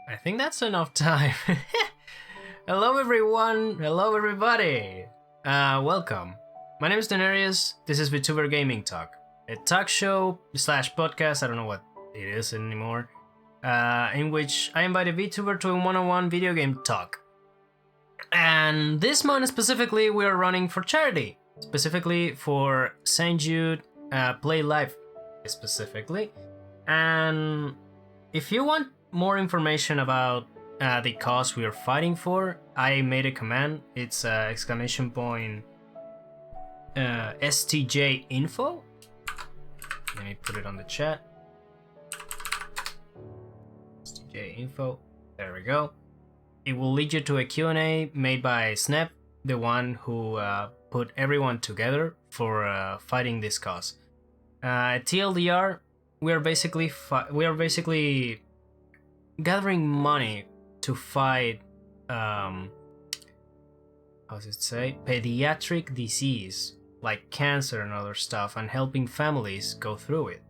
I think that's enough time. Hello, everyone. Hello, everybody. Welcome. My name is Denarius. This is Vtuber Gaming Talk, a talk show slash podcast. I don't know what it is anymore. In which I invite a Vtuber to a one-on-one video game talk. And this month specifically, we are running for charity, specifically for St. Jude Play Live, specifically. And if you want more information about the cause we are fighting for, I made a command. It's exclamation point STJ info. Let me put it on the chat. STJ info. There we go. It will lead you to a Q&A made by Snap, the one who put everyone together for fighting this cause. TLDR, we are basically gathering money to fight how does it say, pediatric disease like cancer and other stuff, and helping families go through it.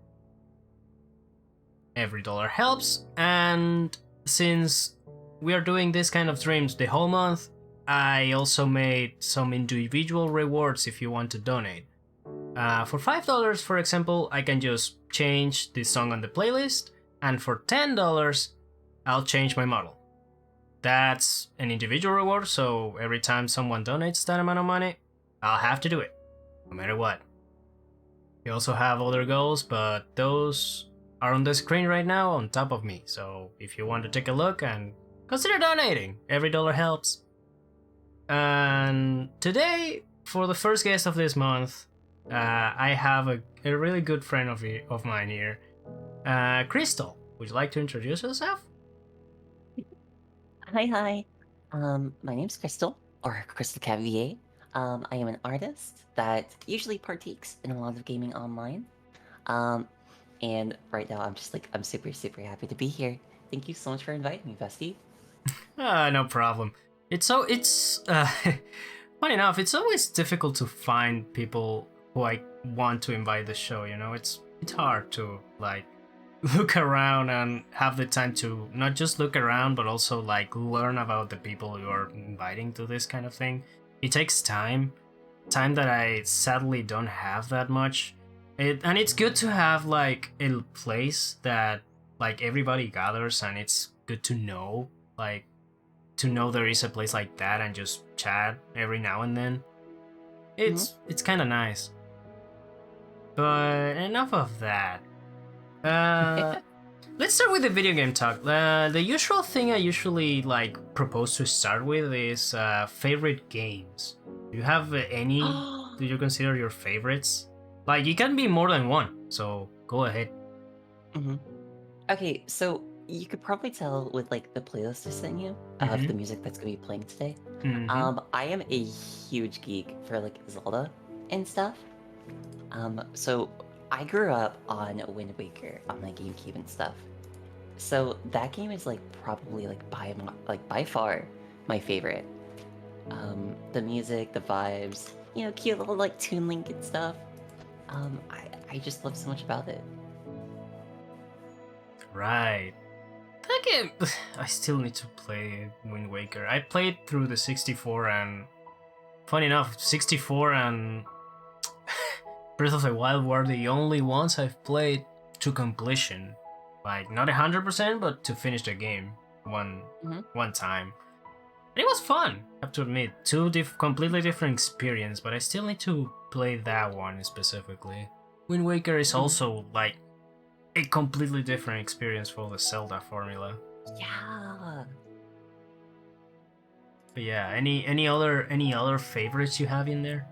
Every dollar helps, and since we are doing this kind of streams the whole month, I also made some individual rewards if you want to donate. For $5, for example, I can just change the song on the playlist, and for $10, I'll change my model. That's an individual reward, so every time someone donates that amount of money, I'll have to do it, no matter what. We also have other goals, but those are on the screen right now on top of me, so if you want to take a look and consider donating, every dollar helps. And today, for the first guest of this month, I have a really good friend of mine here, Crystal. Would you like to introduce yourself? Hi. My name's Crystal, or CrystalCatVA. I am an artist that usually partakes in a lot of gaming online. And right now I'm super happy to be here. Thank you so much for inviting me, bestie. No problem. It's funny enough, it's always difficult to find people who I want to invite the show, you know? It's hard to like look around and have the time to not just look around but also like learn about the people you are inviting to this kind of thing. It takes time that I sadly don't have that much. And it's good to have like a place that like everybody gathers, and it's good to know there is a place like that and just chat every now and then. It's kind of nice. But enough of that. Let's start with the video game talk. The usual thing I usually like propose to start with is favorite games. Do you have any? Do you consider your favorites? Like, it can be more than one, so go ahead. Okay, so you could probably tell with like the playlist I sent you of the music that's gonna be playing today. I am a huge geek for like Zelda and stuff. So I grew up on Wind Waker on my GameCube and stuff. So that game is like probably like by far my favorite. The music, the vibes, cute little like Toon Link and stuff. I just love so much about it. Right. That game, I still need to play Wind Waker. I played through the 64, and funny enough, 64 and Breath of the Wild were the only ones I've played to completion. Like, not 100%, but to finish the game one time. And it was fun, I have to admit. Two completely different experience, but I still need to play that one specifically. Wind Waker is also like a completely different experience for the Zelda formula. Yeah. But yeah, any other favorites you have in there?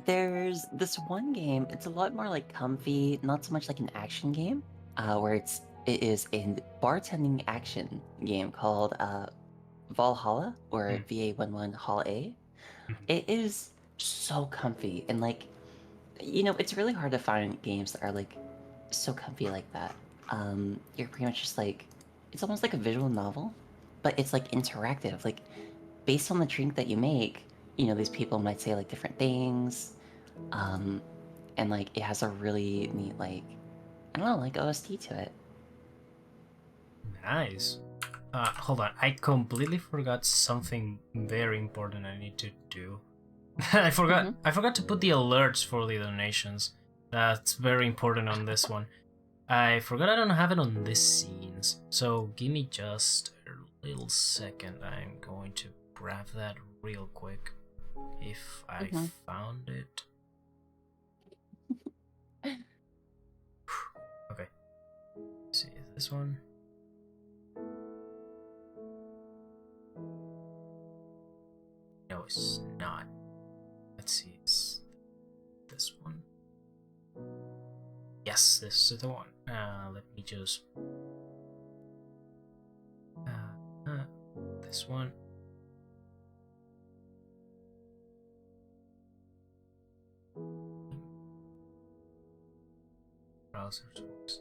There's this one game. It's a lot more like comfy, not so much like an action game, where it is a bartending action game called Valhalla, or VA11 Hall A. It is so comfy, and like, it's really hard to find games that are like so comfy like that. You're pretty much just like, it's almost like a visual novel, but it's like interactive. Like, based on the drink that you make, these people might say like different things, and like it has a really neat like, I don't know, like OST to it. Nice. Hold on, I completely forgot something very important I need to do. I forgot to put the alerts for the donations. That's very important on this one. I forgot I don't have it on this scenes. So give me just a little second. I'm going to grab that real quick. If I found it. Okay. Let's see, is this one? No, it's not. Let's see, is this one? Yes, this is the one. Let me just... this one. Browser source.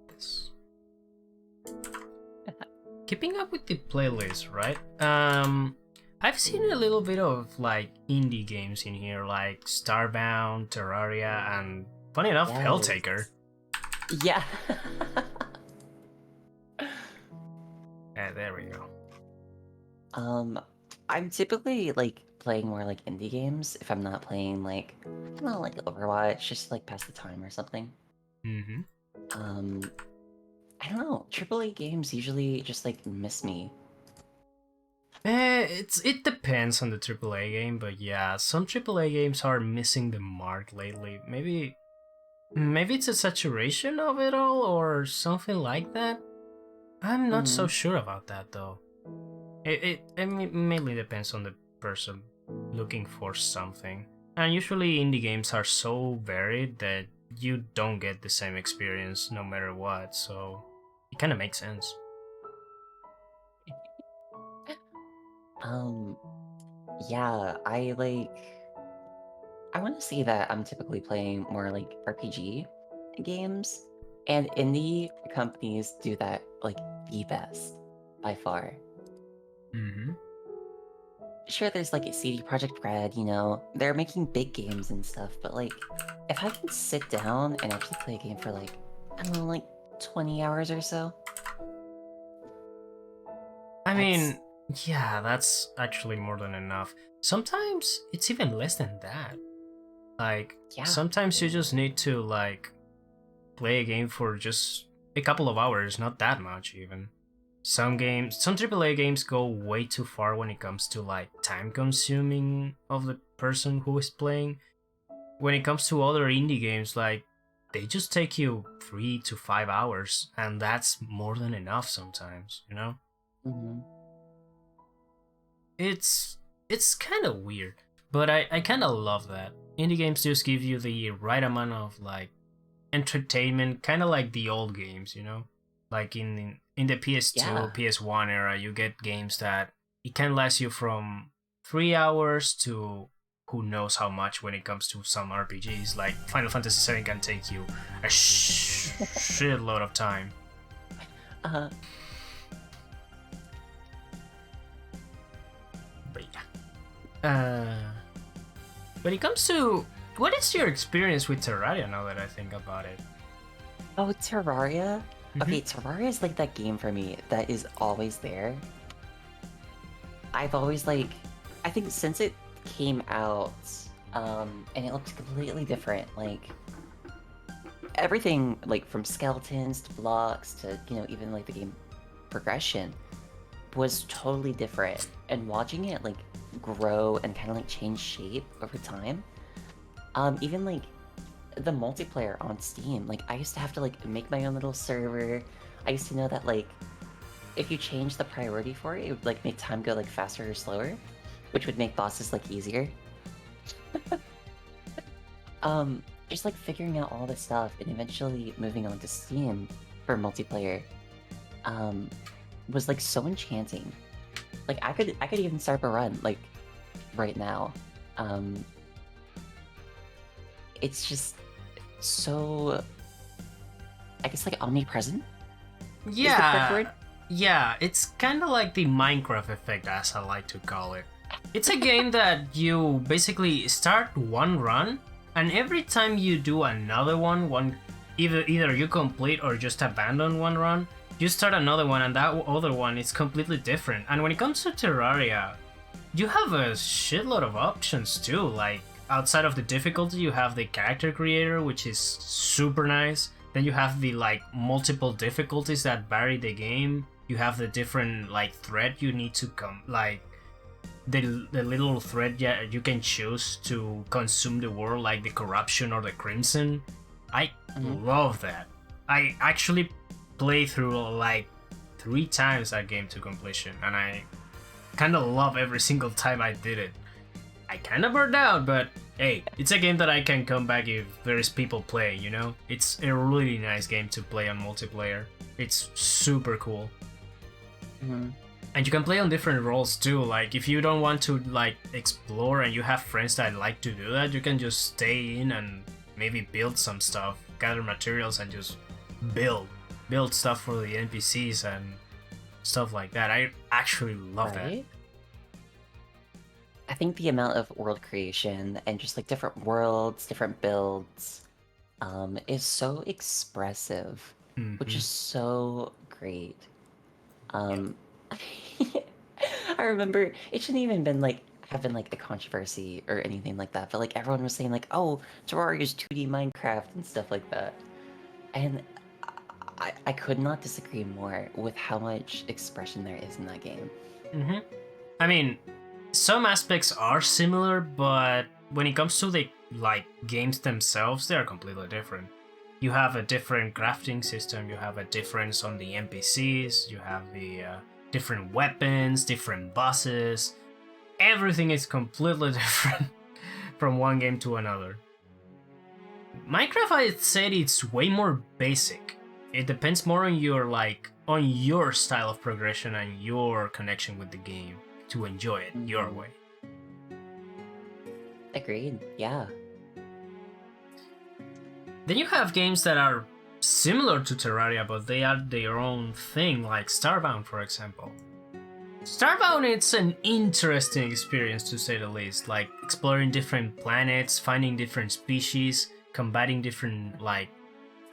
This. Keeping up with the playlist, right? I've seen a little bit of like indie games in here, like Starbound, Terraria, and funny enough, Yes. Helltaker. Yeah. There we go. I'm typically like playing more like indie games if I'm not playing like, I don't know, like Overwatch, just to, like pass the time or something. Mm-hmm. I don't know. AAA games usually just like miss me. It depends on the AAA game, but yeah, some AAA games are missing the mark lately. Maybe it's a saturation of it all or something like that. I'm not so sure about that though. It mainly depends on the person looking for something. And usually indie games are so varied that you don't get the same experience no matter what, so it kind of makes sense. Yeah, I want to say that I'm typically playing more like RPG games, and indie companies do that like the best by far. Mm-hmm. Sure, there's like a CD Projekt Red, you know, they're making big games and stuff, but like, if I can sit down and actually play a game for like, I don't know, like 20 hours or so. I mean, yeah, that's actually more than enough. Sometimes it's even less than that. Like, Yeah. sometimes you just need to, like, play a game for just a couple of hours, not that much even. Some AAA games go way too far when it comes to, like, time consuming of the person who is playing. When it comes to other indie games, like, they just take you 3 to 5 hours, and that's more than enough sometimes, you know? Mm-hmm. It's kind of weird, but I kind of love that. Indie games just give you the right amount of like entertainment, kind of like the old games, you know? Like in the PS2, Yeah. PS1 era, you get games that it can last you from 3 hours to who knows how much when it comes to some RPGs. Like Final Fantasy VII can take you a shitload of time. But yeah. When it comes to what is your experience with Terraria now that I think about it? Oh, Terraria? Okay, Terraria is like that game for me that is always there. I've always like, I think since it came out, and it looks completely different, like, everything, like, from skeletons to blocks to, you know, even like the game progression was totally different. And watching it, like, grow and kind of like change shape over time, even like the multiplayer on Steam, like I used to have to like make my own little server. I used to know that like if you change the priority for it, it would like make time go like faster or slower, which would make bosses like easier. Just like figuring out all this stuff and eventually moving on to Steam for multiplayer, was like so enchanting. Like I could even start a run like right now. It's just so, I guess, like omnipresent. Yeah, is the correct word? yeah, it's kind of like the Minecraft effect, as I like to call it. It's a game that you basically start one run, and every time you do another one either you complete or just abandon one run, you start another one, and that other one is completely different. And when it comes to Terraria, you have a shitload of options too. Like outside of the difficulty, you have the character creator, which is super nice. Then you have the like multiple difficulties that vary the game. You have the different like thread you need to the little thread you can choose to consume the world, like the corruption or the crimson. I love that. I actually played through like 3 times that game to completion, and I kind of love every single time I did it. I kind of burned out, but hey, it's a game that I can come back if there's people playing, you know? It's a really nice game to play on multiplayer. It's super cool. And you can play on different roles too. Like if you don't want to like explore and you have friends that like to do that, you can just stay in and maybe build some stuff, gather materials, and just build stuff for the NPCs and stuff like that. I actually love that. I think the amount of world creation and just like different worlds, different builds, is so expressive, which is so great. I remember it shouldn't even been like have been like a controversy or anything like that, but like everyone was saying like, oh, Terraria is 2D Minecraft and stuff like that, and I could not disagree more with how much expression there is in that game. I mean, some aspects are similar, but when it comes to the like games themselves, they are completely different. You have a different crafting system, you have a difference on the NPCs, you have the different weapons, different bosses. Everything is completely different from one game to another. Minecraft, I'd say it's way more basic. It depends more on your style of progression and your connection with the game to enjoy it your way. Agreed, yeah. Then you have games that are similar to Terraria, but they are their own thing, like Starbound, for example. Starbound, it's an interesting experience to say the least, like exploring different planets, finding different species, combating different like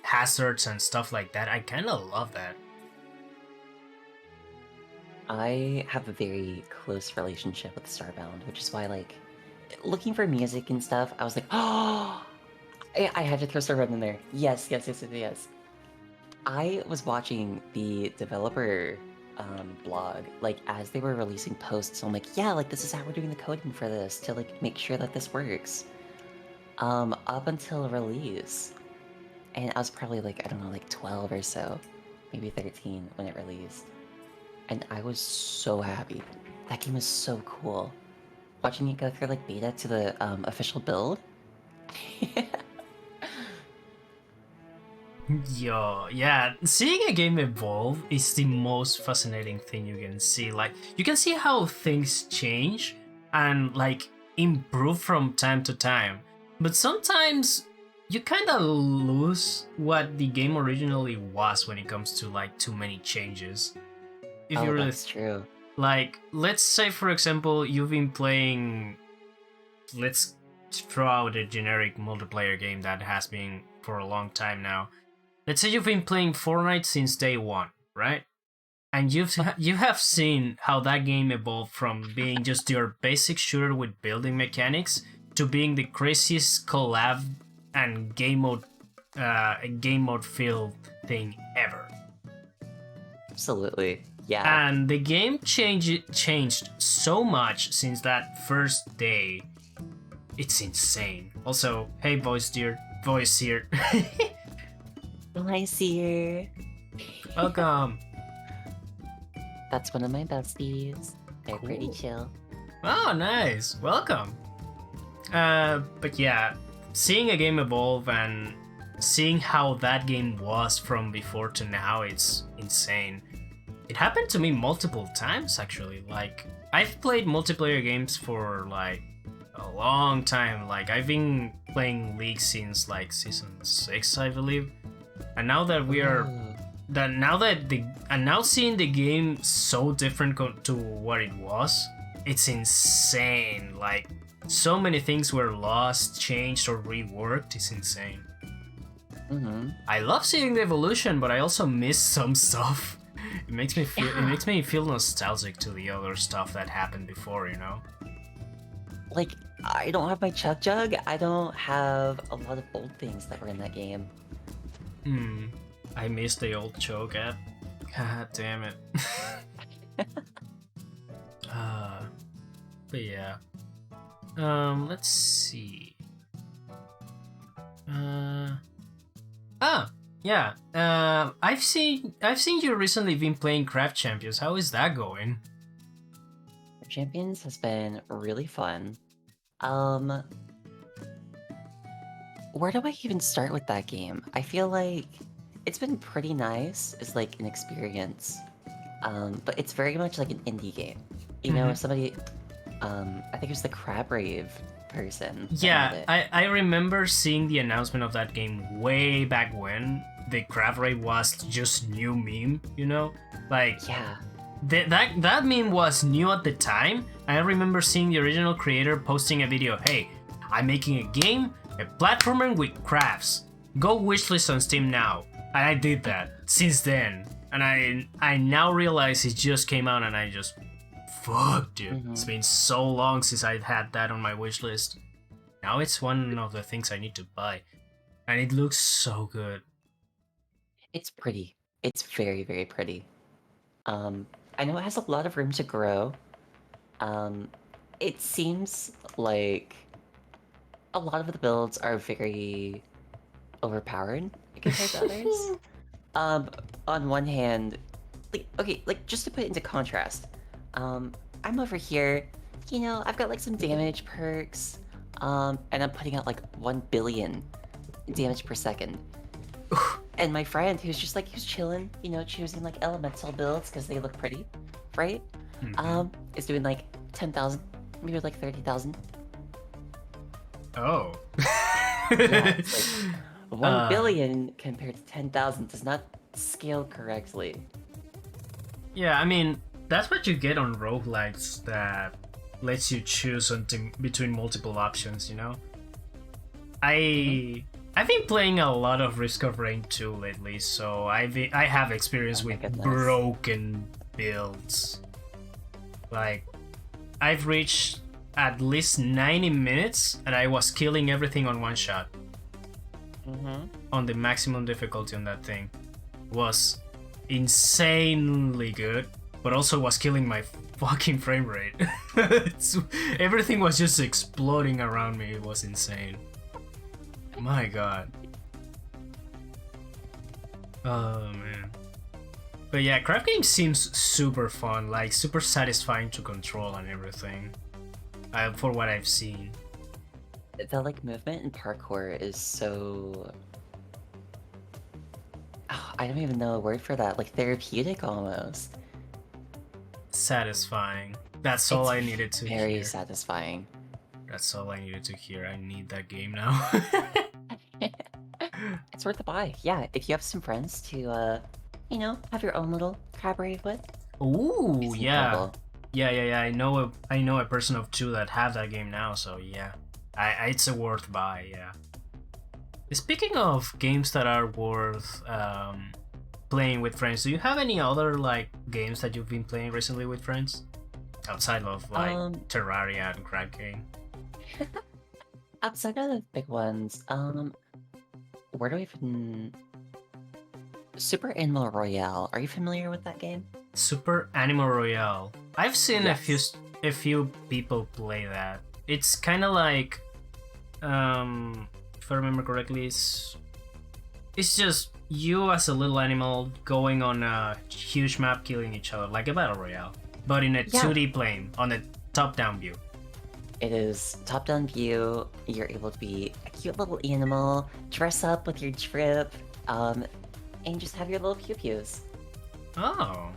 hazards and stuff like that. I kind of love that. I have a very close relationship with Starbound, which is why like looking for music and stuff, I was like, oh, I had to throw Starbound in there. Yes. I was watching the developer blog, like as they were releasing posts. I'm like, yeah, like this is how we're doing the coding for this to like make sure that this works. Up until release, and I was probably like, I don't know, like 12 or so, maybe 13 when it released, and I was so happy. That game was so cool. Watching it go through like beta to the official build. Yo, yeah, seeing a game evolve is the most fascinating thing you can see. Like, you can see how things change and, like, improve from time to time. But sometimes you kind of lose what the game originally was when it comes to, like, too many changes. If you really... that's true. Like, let's say, for example, you've been playing... Let's throw out a generic multiplayer game that has been for a long time now. Let's say you've been playing Fortnite since day one, right? And you have seen how that game evolved from being just your basic shooter with building mechanics to being the craziest collab and game mode filled thing ever. Absolutely, yeah. And the game changed so much since that first day. It's insane. Also, hey voice here. Hi, Seer. Welcome. That's one of my besties. They're cool. Pretty chill. Oh, nice. Welcome. But yeah, seeing a game evolve and seeing how that game was from before to now, it's insane. It happened to me multiple times, actually. Like, I've played multiplayer games for, like, a long time. Like, I've been playing League since, like, Season 6, I believe. And now that now seeing the game so different to what it was, it's insane. Like, so many things were lost, changed, or reworked. It's insane. I love seeing the evolution, but I also miss some stuff. It makes me feel it makes me feel nostalgic to the other stuff that happened before, you know? Like, I don't have my Chug Jug. I don't have a lot of old things that were in that game. I miss the old Cho'Gath. God damn it. But yeah. Let's see. Yeah. I've seen you recently been playing Craft Champions. How is that going? Champions has been really fun. Where do I even start with that game? I feel like it's been pretty nice as like an experience. But it's very much like an indie game. You know, somebody I think it was the Crab Rave person. Yeah, I remember seeing the announcement of that game way back when the Crab Rave was just new meme, you know? Like, yeah. That meme was new at the time. I remember seeing the original creator posting a video, hey, I'm making a game, a platformer with crafts. Go wishlist on Steam now. And I did that since then. And I now realize it just came out and I just, fuck, dude. It's been so long since I've had that on my wishlist. Now it's one of the things I need to buy. And it looks so good. It's pretty. It's very, very pretty. I know it has a lot of room to grow. It seems like a lot of the builds are very overpowered compared to others. On one hand, like just to put it into contrast, I'm over here, you know, I've got like some damage perks, and I'm putting out like 1 billion damage per second. And my friend who's just like, who's chilling, you know, choosing like elemental builds because they look pretty, right? Is doing like 10,000, maybe like 30,000. Oh. Yeah, it's like 1 billion compared to 10,000 does not scale correctly. Yeah, I mean, that's what you get on roguelikes that lets you choose something between multiple options, you know? I've been playing a lot of Risk of Rain 2 lately, so I have experience with broken builds. Like, I've reached at least 90 minutes and I was killing everything on one shot. On the maximum difficulty on that thing. Was insanely good, but also was killing my fucking frame rate. Everything was just exploding around me. It was insane. My god. Oh man. But yeah, craft game seems super fun, like super satisfying to control and everything. For what I've seen. The like movement and parkour is so... Oh, I don't even know a word for that, like therapeutic almost. Satisfying. That's all I needed to hear. Very satisfying. That's all I needed to hear. I need that game now. It's worth a buy. Yeah, if you have some friends to, you know, have your own little Crab Rave with. Ooh, yeah. Incredible. Yeah. I know a person of 2 that have that game now, so yeah. It's a worth buy, yeah. Speaking of games that are worth playing with friends, do you have any other like games that you've been playing recently with friends? Outside of like Terraria and Crab Game? Outside of the big ones, where do I even... Super Animal Royale. Are you familiar with that game? Super Animal Royale. I've seen Yes. a few people play that. It's kind of like, if I remember correctly, it's just you as a little animal going on a huge map killing each other, like a battle royale, but in a 2D plane, on a top-down view. It is top-down view. You're able to be a cute little animal, dress up with your drip, and just have your little pew-pews. Oh.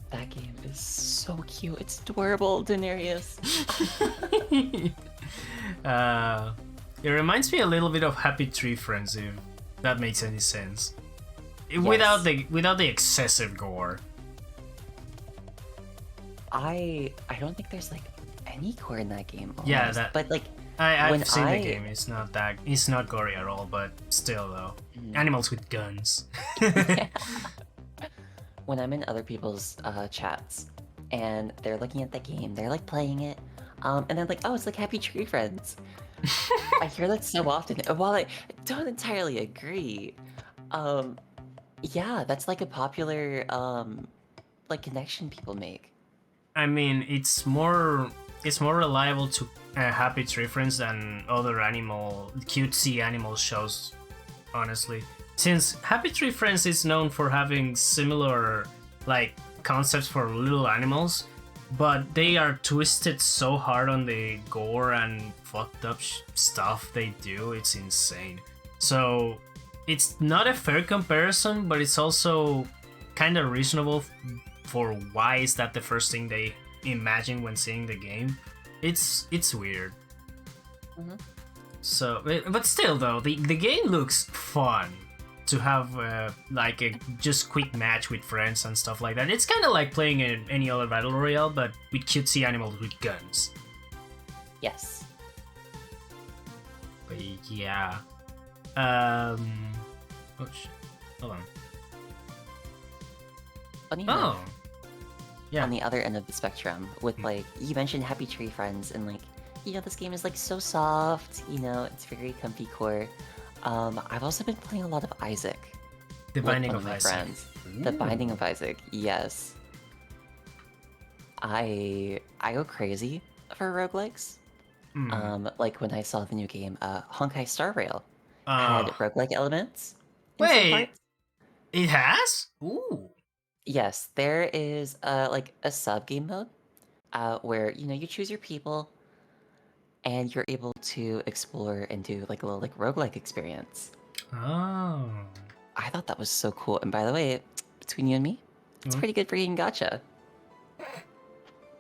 That game is so cute. It's adorable, Daenerys. It reminds me a little bit of Happy Tree Friends, if that makes any sense. Yes. Without the excessive gore. I don't think there's like any gore in that game. Almost. Yeah, that. But like, I've seen the game. It's not gory at all, but still though, animals with guns. Yeah. When I'm in other people's chats and they're looking at the game, they're like playing it, and they're like, "Oh, it's like Happy Tree Friends." I hear that so often. And while I don't entirely agree, yeah, that's like a popular like connection people make. I mean, it's more reliable to Happy Tree Friends than other cutesy animal shows, honestly. Since Happy Tree Friends is known for having similar like concepts for little animals, but they are twisted so hard on the gore and fucked up stuff they do, it's insane. So it's not a fair comparison, but it's also kind of reasonable for why is that the first thing they imagine when seeing the game. It's weird. Mm-hmm. So, but still though, the game looks fun to have like a just quick match with friends and stuff like that. It's kind of like playing any other battle royale, but with cutesy animals with guns. Yes. But yeah. Oh shit. Hold on. Funny Oh. enough, Yeah. on the other end of the spectrum, with like you mentioned Happy Tree Friends, and like this game is like so soft. It's very comfy core. I've also been playing a lot of Isaac. The with Binding one of my Isaac. friends. The Binding of Isaac, yes. I go crazy for roguelikes. Like when I saw the new game, Honkai Star Rail had roguelike elements in some Wait, parts. it has? Ooh. Yes, there is like a sub game mode where you choose your people and you're able to explore and do like a little like roguelike experience. Oh. I thought that was so cool. And by the way, between you and me, it's pretty good for getting gacha.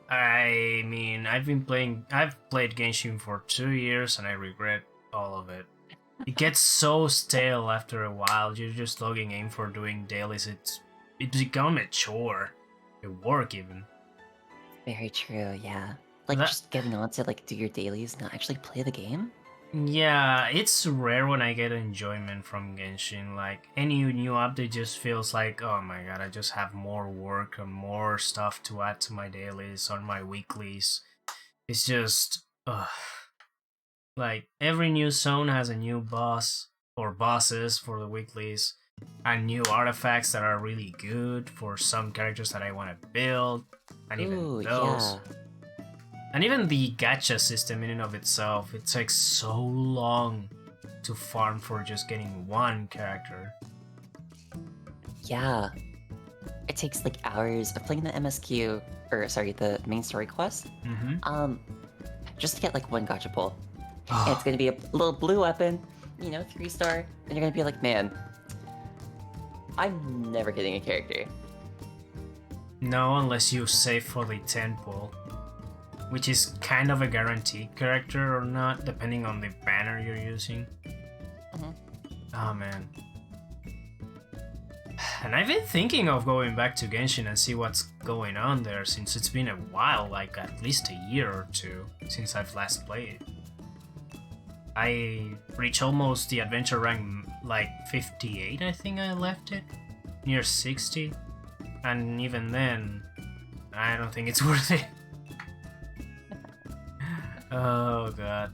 I mean, I've played Genshin for 2 years and I regret all of it. It gets so stale after a while. You're just logging in for doing dailies. It's become a chore, a work even. Very true, yeah. Like just getting on to like do your dailies, not actually play the game. Yeah, it's rare when I get enjoyment from Genshin. Like any new update just feels like, oh my god, I just have more work and more stuff to add to my dailies or my weeklies. It's just, like every new zone has a new boss or bosses for the weeklies, and new artifacts that are really good for some characters that I want to build, and even those. Yeah. And even the gacha system in and of itself, it takes so long to farm for just getting one character. Yeah. It takes like hours of playing the MSQ, or sorry, the main story quest. Just to get like one gacha pull. And it's gonna be a little blue weapon, 3-star, and you're gonna be like, man, I'm never getting a character. No, unless you save for the 10 pull, which is kind of a guaranteed character or not, depending on the banner you're using. Oh man. And I've been thinking of going back to Genshin and see what's going on there, since it's been a while, like at least a year or two since I've last played. I reached almost the adventure rank like 58, I think I left it, near 60, and even then, I don't think it's worth it. Oh god.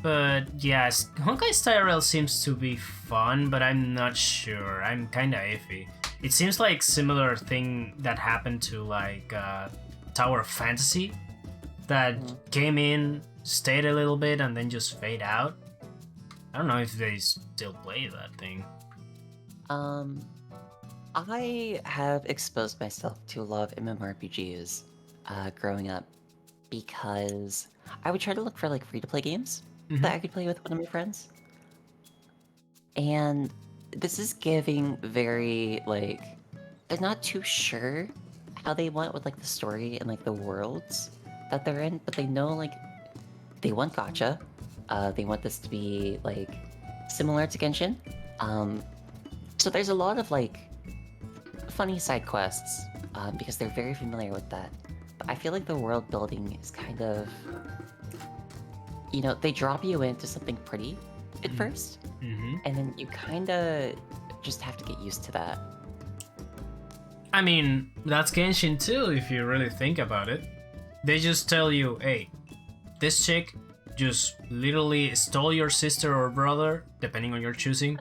But yes, Honkai Star Rail seems to be fun, but I'm not sure. I'm kinda iffy. It seems like similar thing that happened to like Tower of Fantasy, that came in, stayed a little bit, and then just fade out. I don't know if they still play that thing. I have exposed myself to a lot of MMORPGs growing up because I would try to look for like free-to-play games that I could play with one of my friends. And this is giving very like, they're not too sure how they want with like the story and like the worlds that they're in, but they know like they want gacha. They want this to be like similar to Genshin. So there's a lot of like funny side quests because they're very familiar with that. I feel like the world building is kind of, they drop you into something pretty at first, and then you kind of just have to get used to that. I mean, that's Genshin too, if you really think about it. They just tell you, hey, this chick just literally stole your sister or brother, depending on your choosing,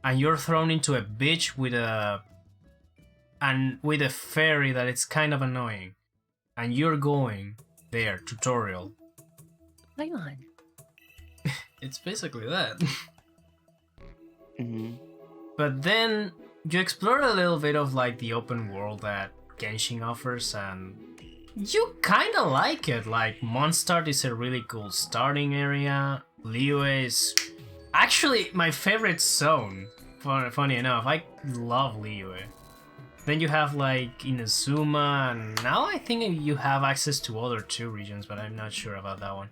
and you're thrown into a bitch with a fairy that it's kind of annoying, and you're going there, tutorial. Hang on. It's basically that. Mm-hmm. But then you explore a little bit of like the open world that Genshin offers, and you kind of like it. Like Mondstadt is a really cool starting area. Liyue is actually my favorite zone. Funny enough, I love Liyue. Then you have like Inazuma, and now I think you have access to other 2 regions, but I'm not sure about that one.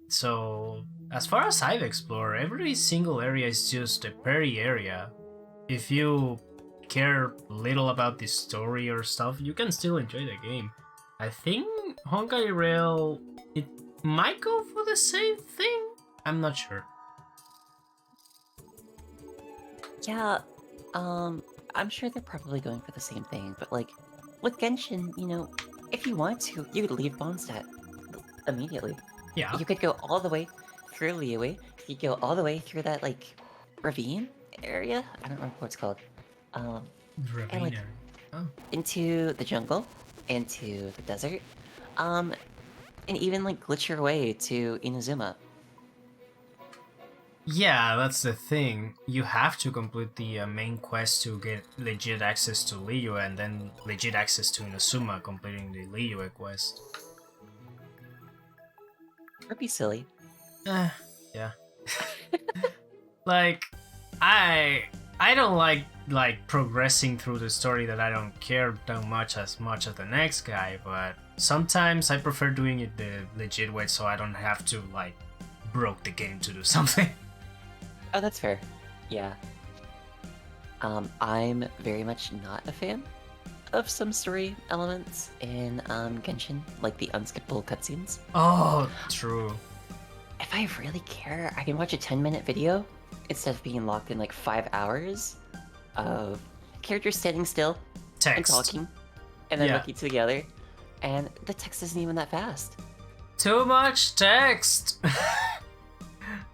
So, as far as I've explored, every single area is just a party area. If you care little about the story or stuff, you can still enjoy the game. I think Honkai Rail, it might go for the same thing? I'm not sure. Yeah, I'm sure they're probably going for the same thing, but like, with Genshin, if you want to, you could leave Mondstadt immediately. Yeah. You could go all the way through Liyue. You could go all the way through that, like, ravine area? I don't remember what it's called. Ravine and, like, area. Oh. into the jungle, into the desert, and even, like, glitch your way to Inazuma. Yeah, that's the thing. You have to complete the main quest to get legit access to Liyue, and then legit access to Inazuma completing the Liyue quest. Or be silly. Yeah. Like, I don't like progressing through the story that I don't care that much as the next guy, but sometimes I prefer doing it the legit way so I don't have to like broke the game to do something. Oh, that's fair. Yeah. I'm very much not a fan of some story elements in Genshin, like the unskippable cutscenes. Oh, true. If I really care, I can watch a 10-minute video instead of being locked in like 5 hours of characters standing still and Text. talking and then Yeah. looking together, and the text isn't even that fast. Too much text.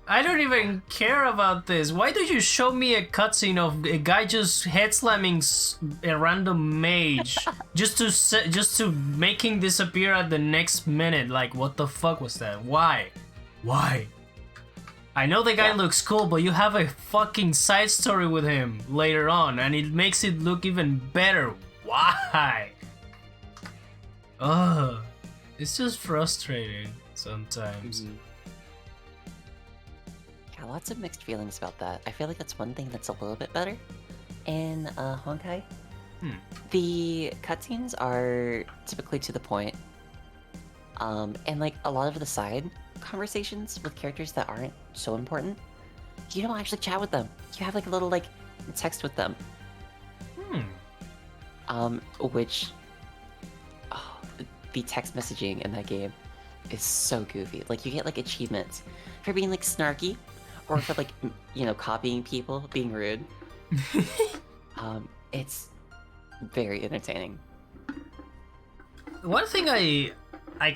I don't even care about this. Why do you show me a cutscene of a guy just head slamming a random mage just to making disappear at the next minute? Like, what the fuck was that? Why? I know the guy looks cool, but you have a fucking side story with him later on, and it makes it look even better. Why? Ugh. It's just frustrating sometimes. Mm-hmm. Yeah, lots of mixed feelings about that. I feel like that's one thing that's a little bit better in Honkai. The cutscenes are typically to the point, and like a lot of the side conversations with characters that aren't so important, you don't actually chat with them. You have like a little like text with them. Which the text messaging in that game is so goofy. Like you get like achievements for being like snarky, or for like copying people, being rude. It's very entertaining. One thing I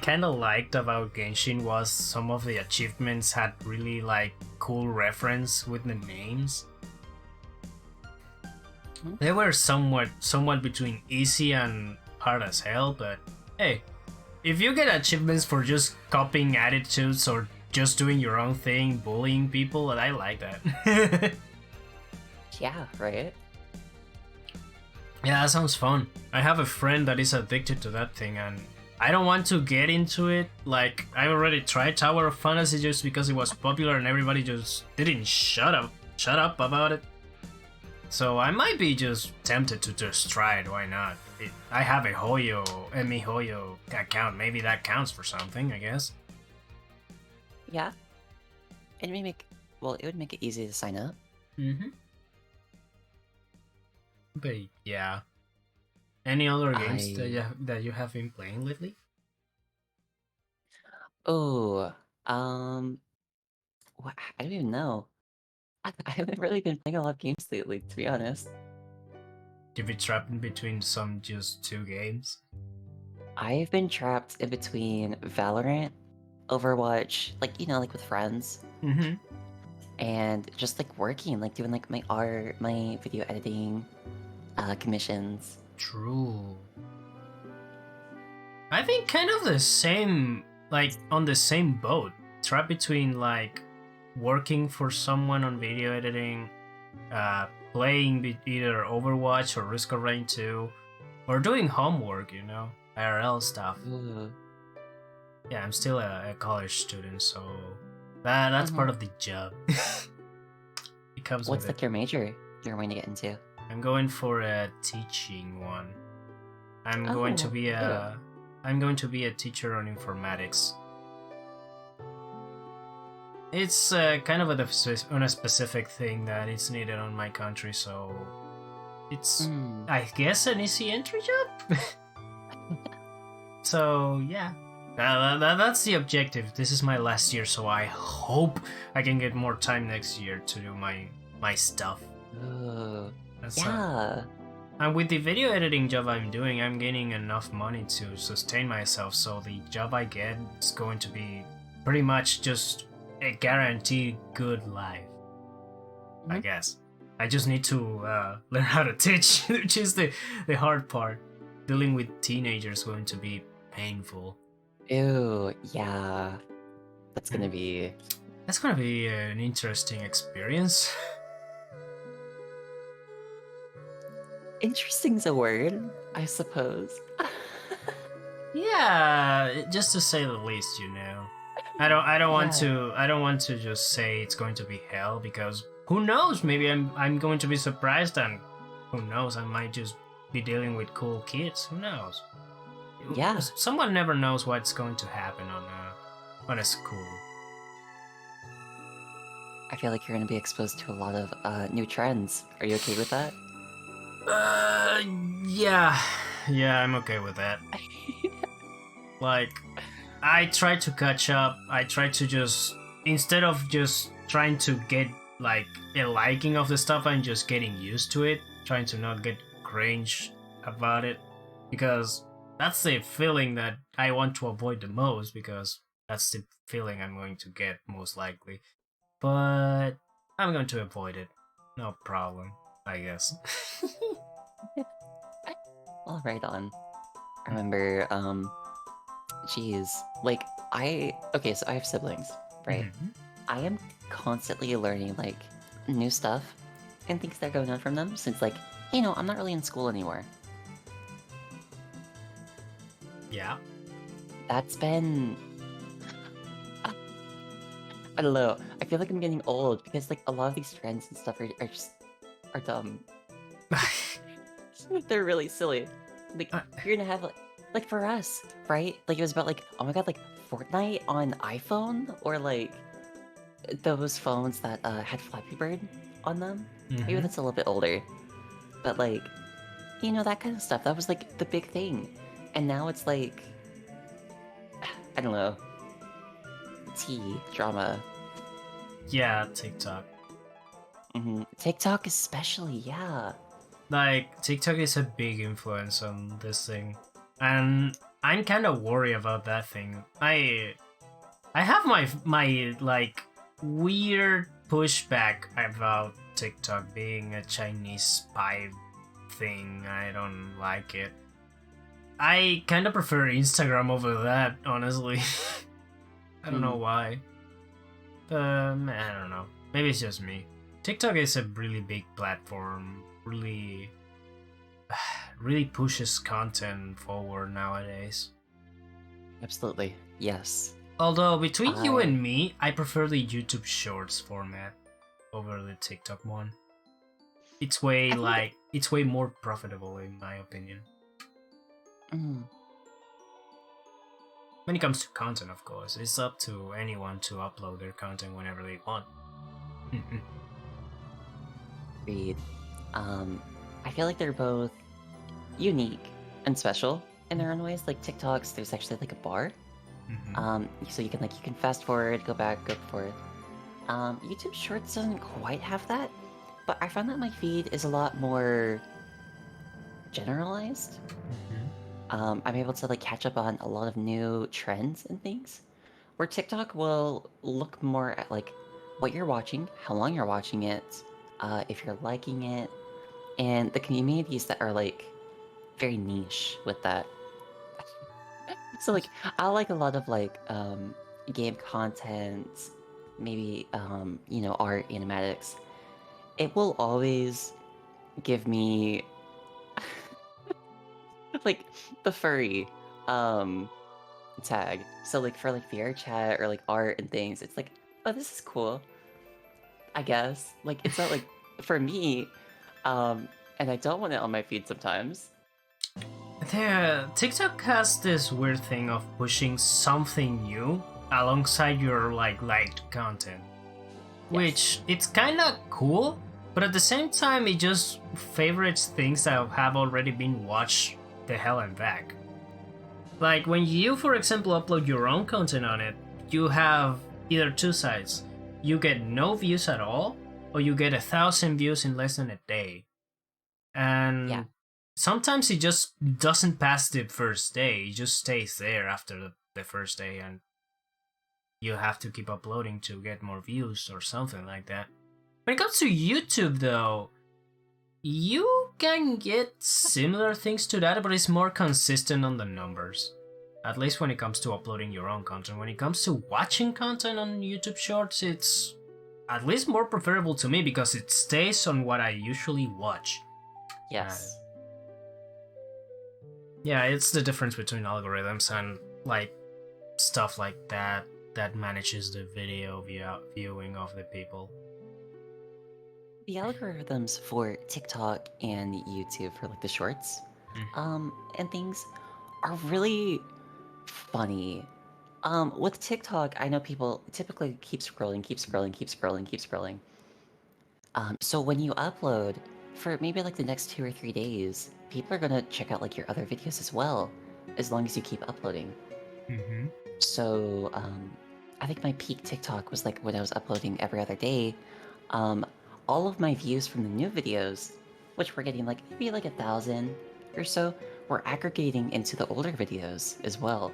kind of liked about Genshin was some of the achievements had really like cool reference with the names. They were somewhat between easy and hard as hell, but hey, if you get achievements for just copying attitudes or just doing your own thing, bullying people, I like that. Yeah, right? Yeah, that sounds fun. I have a friend that is addicted to that thing, and I don't want to get into it. Like, I already tried Tower of Fantasy just because it was popular and everybody just didn't shut up about it. So I might be just tempted to just try it, why not? I have a MiHoYo account, maybe that counts for something, I guess. Yeah. It would make it easy to sign up. Mm-hmm. But yeah. Any other games that you have been playing lately? Oh, um, I don't even know. I haven't really been playing a lot of games lately, to be honest. You've been trapped in between some just two games. I've been trapped in between Valorant, Overwatch, like, like with friends, Mm-hmm. and just like working, like doing like my art, my video editing, commissions. True. I think kind of the same, like on the same boat. Trapped between like working for someone on video editing, playing either Overwatch or Risk of Rain 2, or doing homework, IRL stuff. Ooh. Yeah, I'm still a college student, so that's part of the job. It comes What's with it. like your major you're wanting to get into? I'm going for a teaching one. I'm going to Oh, be ew. a teacher on informatics. It's kind of on a specific thing that is needed on my country, so it's, Mm. I guess, an easy entry job. So yeah, that's the objective. This is my last year, so I hope I can get more time next year to do my stuff. Ooh. That's, Yeah. and with the video editing job I'm doing, I'm gaining enough money to sustain myself. So the job I get is going to be pretty much just a guaranteed good life. I Mhm. guess. I just need to learn how to teach, which is the hard part. Dealing with teenagers is going to be painful. Ew, yeah. That's gonna be That's gonna be an interesting experience. interesting's a word, I suppose. Yeah, just to say the least, Yeah. I don't want to just say it's going to be hell, because who knows? Maybe I'm going to be surprised, and who knows? I might just be dealing with cool kids. Who knows? Yeah. Someone never knows what's going to happen on a school. I feel like you're gonna be exposed to a lot of new trends. Are you okay with that? Uh, yeah, yeah, I'm okay with that. Like, I try to catch up. I try to just, instead of just trying to get like a liking of the stuff, I'm just getting used to it, trying to not get cringe about it, because that's the feeling that I want to avoid the most, because that's the feeling I'm going to get most likely. But I'm going to avoid it. No problem, I guess. All right on. I remember, geez, like okay, so I have siblings, right? Mhm. I am constantly learning like new stuff and things that are going on from them since like, I'm not really in school anymore. Yeah. That's been I don't know. I feel like I'm getting old because like a lot of these trends and stuff are just are dumb. They're really silly. Like Uh, you're gonna have like for us, right? Like it was about like, oh my god, like Fortnite on iPhone or like those phones that had Flappy Bird on them. Maybe mhm. that's a little bit older. But like, that kind of stuff. That was like the big thing. And now it's like I don't know, tea, drama. Yeah, TikTok. TikTok especially, yeah. Like, TikTok is a big influence on this thing, and I'm kind of worried about that thing. I have my like weird pushback about TikTok being a Chinese spy thing. I don't like it. I kind of prefer Instagram over that, honestly. I don't know Mm, why. I don't know. Maybe it's just me. TikTok is a really big platform. Really pushes content forward nowadays. absolutely, yes. Although between you I and me, I prefer the YouTube Shorts format over the TikTok one. I think It's way more profitable in my opinion. mm, When it comes to content, of course, it's up to anyone to upload their content whenever they want. agreed. I feel like they're both unique and special in their own ways. Like TikToks, there's actually like a bar. So you can fast forward, go back, go forward. YouTube Shorts doesn't quite have that, but I found that my feed is a lot more generalized. I'm able to like catch up on a lot of new trends and things. Where TikTok will look more at like what you're watching, how long you're watching it, if you're liking it, and the communities that are like very niche with that. So like I like a lot of like game content, maybe art, animatics. It will always give me like the furry tag. So like for like VR chat or like art and things, it's like, oh, this is cool. I guess. Like it's not like for me, and I don't want it on my feed sometimes. TikTok has this weird thing of pushing something new alongside your liked content, which it's kind of cool, but at the same time it just favorites things that have already been watched the hell and back. Like when you, for example, upload your own content on it, you have either two sides. You get no views at all, or you get 1,000 views in less than a day. And sometimes it just doesn't pass the first day. It just stays there after the first day, and you have to keep uploading to get more views or something like that. When it comes to YouTube, though, you can get similar things to that, but it's more consistent on the numbers. At least when it comes to uploading your own content. When it comes to watching content on YouTube Shorts, it's at least more preferable to me because it stays on what I usually watch. Yes. Yeah, it's the difference between algorithms and like stuff like that that manages the video viewing of the people. The algorithms for TikTok and YouTube for like the shorts, and things are really funny. With TikTok, I know people typically keep scrolling, keep scrolling, keep scrolling, keep scrolling. So when you upload, for maybe like the next 2 or 3 days, people are gonna check out like your other videos as well, as long as you keep uploading. So, I think my peak TikTok was like when I was uploading every other day. All of my views from the new videos, which were getting like maybe like 1,000 or so, were aggregating into the older videos as well.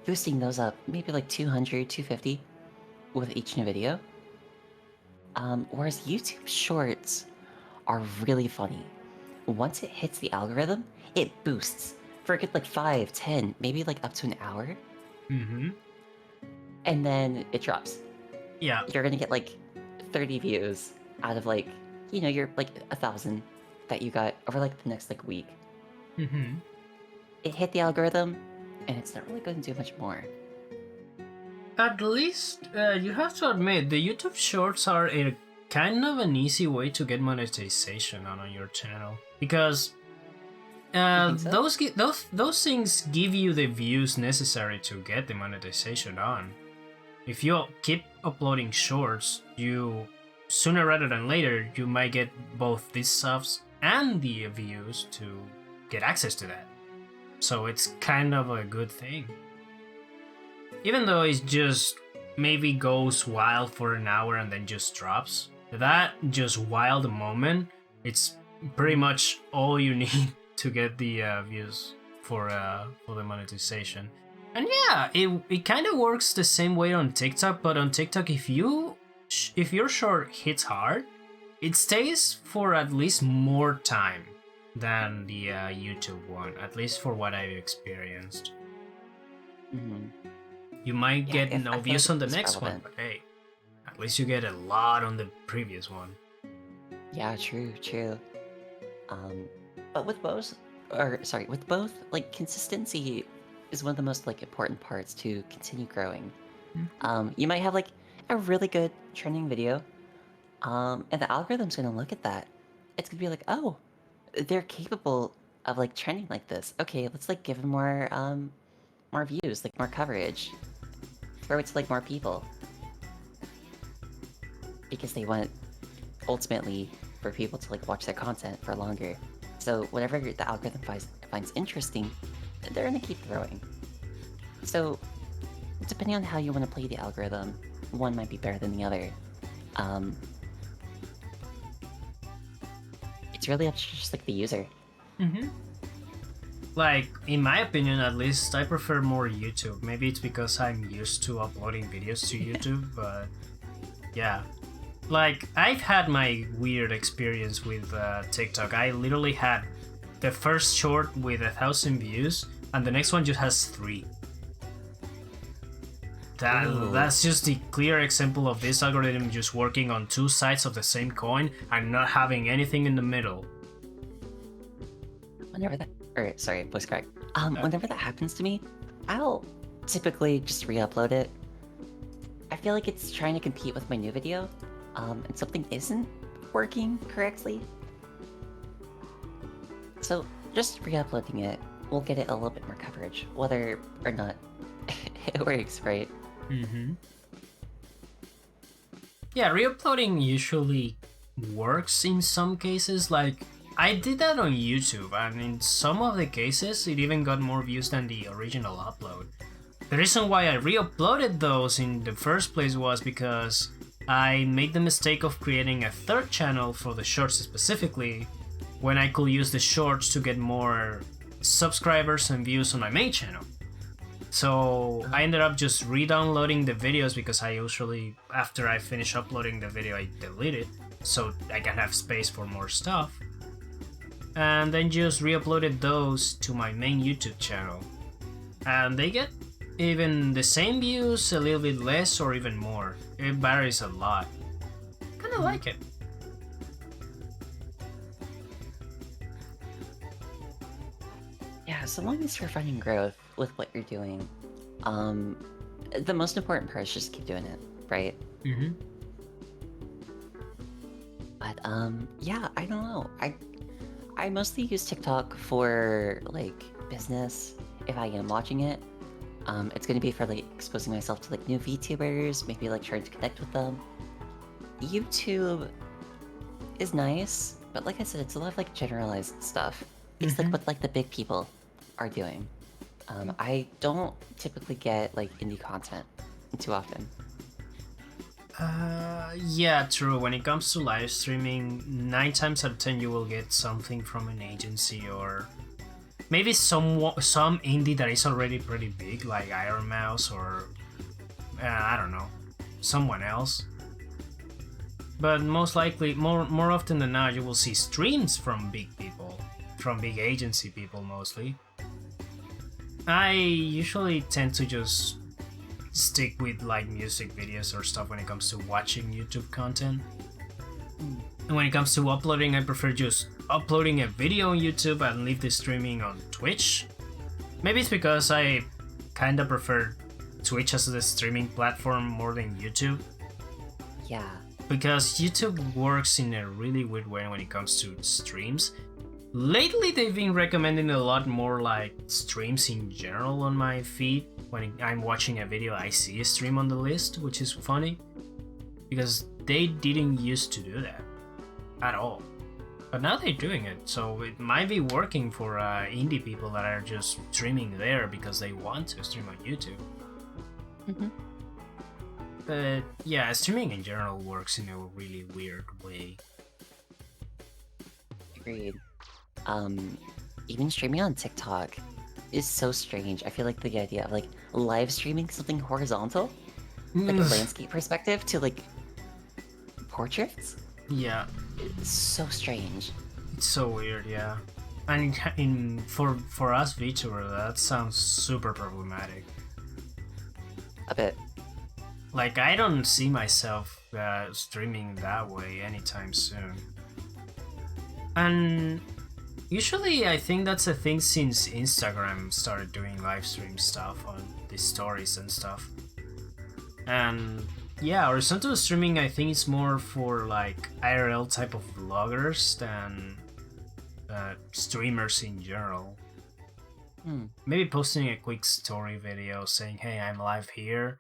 Boosting those up maybe like 200, 250 with each new video. Whereas YouTube Shorts are really funny. Once it hits the algorithm, it boosts for a good like 5, 10, maybe like up to an hour. And then it drops. Yeah. You're gonna get like 30 views out of like, you're like 1,000 that you got over like the next like week. It hit the algorithm, and it's not really going to do much more. At least you have to admit the YouTube Shorts are a kind of an easy way to get monetization on your channel because So? those things give you the views necessary to get the monetization on. If you keep uploading shorts, you sooner rather than later you might get both these subs and the views to get access to that. So it's kind of a good thing. Even though it just maybe goes wild for an hour and then just drops, that just wild moment, it's pretty much all you need to get the views for the monetization. And yeah, it kind of works the same way on TikTok, but on TikTok, if your short hits hard, it stays for at least more time than the YouTube one, at least for what I've experienced. You might get no views on the next one, but hey, at least you get a lot on the previous one. Yeah, true. But with both, like consistency is one of the most like important parts to continue growing. You might have like a really good trending video, and the algorithm's gonna look at that. It's gonna be like, oh, they're capable of like trending like this. Okay, let's like give them more views, like more coverage, throw it to like more people, because they want ultimately for people to like watch their content for longer. So whatever the algorithm finds interesting, they're gonna keep throwing. So, depending on how you want to play the algorithm, one might be better than the other. It's really up to just like the user. Mm-hmm. Like, in my opinion, at least, I prefer more YouTube. Maybe it's because I'm used to uploading videos to YouTube, but yeah. Like, I've had my weird experience with TikTok. I literally had the first short with 1,000 views, and the next one just has 3. That's just the clear example of this algorithm just working on 2 sides of the same coin and not having anything in the middle. Whenever that, or sorry, voice crack. Whenever that happens to me, I'll typically just re-upload it. I feel like it's trying to compete with my new video, and something isn't working correctly. So just re-uploading it will get it a little bit more coverage, whether or not it works, right? Mm-hmm. Yeah, re-uploading usually works in some cases. Like, I did that on YouTube, and in some of the cases, it even got more views than the original upload. The reason why I re-uploaded those in the first place was because I made the mistake of creating a third channel for the shorts specifically, when I could use the shorts to get more subscribers and views on my main channel. So I ended up just re-downloading the videos because I usually, after I finish uploading the video, I delete it so I can have space for more stuff. And then just re-uploaded those to my main YouTube channel. And they get even the same views, a little bit less, or even more. It varies a lot. Kinda like it. Yeah, so long as you're finding growth with what you're doing, the most important part is just keep doing it, right? Mm-hmm. But yeah, I don't know. I mostly use TikTok for like business. If I am watching it, it's gonna be for like exposing myself to like new VTubers, maybe like trying to connect with them. YouTube is nice, but like I said, it's a lot of like generalized stuff. It's like what like the big people are doing. I don't typically get like indie content too often. Yeah, true. When it comes to live streaming, 9 times out of 10 you will get something from an agency or maybe some indie that is already pretty big, like Iron Mouse or I don't know, someone else. But most likely, more often than not, you will see streams from big people, from big agency people mostly. I usually tend to just stick with like music videos or stuff when it comes to watching YouTube content. And when it comes to uploading, I prefer just uploading a video on YouTube and leave the streaming on Twitch. Maybe it's because I kinda prefer Twitch as the streaming platform more than YouTube. Yeah. Because YouTube works in a really weird way when it comes to streams. Lately, they've been recommending a lot more like streams in general on my feed. When I'm watching a video, I see a stream on the list, which is funny. Because they didn't used to do that at all. But now they're doing it, so it might be working for indie people that are just streaming there because they want to stream on YouTube. Mm-hmm. But yeah, streaming in general works in a really weird way. Agreed. Even streaming on TikTok is so strange. I feel like the idea of like live streaming something horizontal, like a landscape perspective to like portraits. Yeah, It's so strange. it's so weird. Yeah, and for us VTuber, that sounds super problematic. A bit. Like I don't see myself streaming that way anytime soon. And usually, I think that's a thing since Instagram started doing live stream stuff on the stories and stuff. And yeah, horizontal streaming, I think it's more for like IRL type of vloggers than streamers in general. Maybe posting a quick story video saying, "Hey, I'm live here"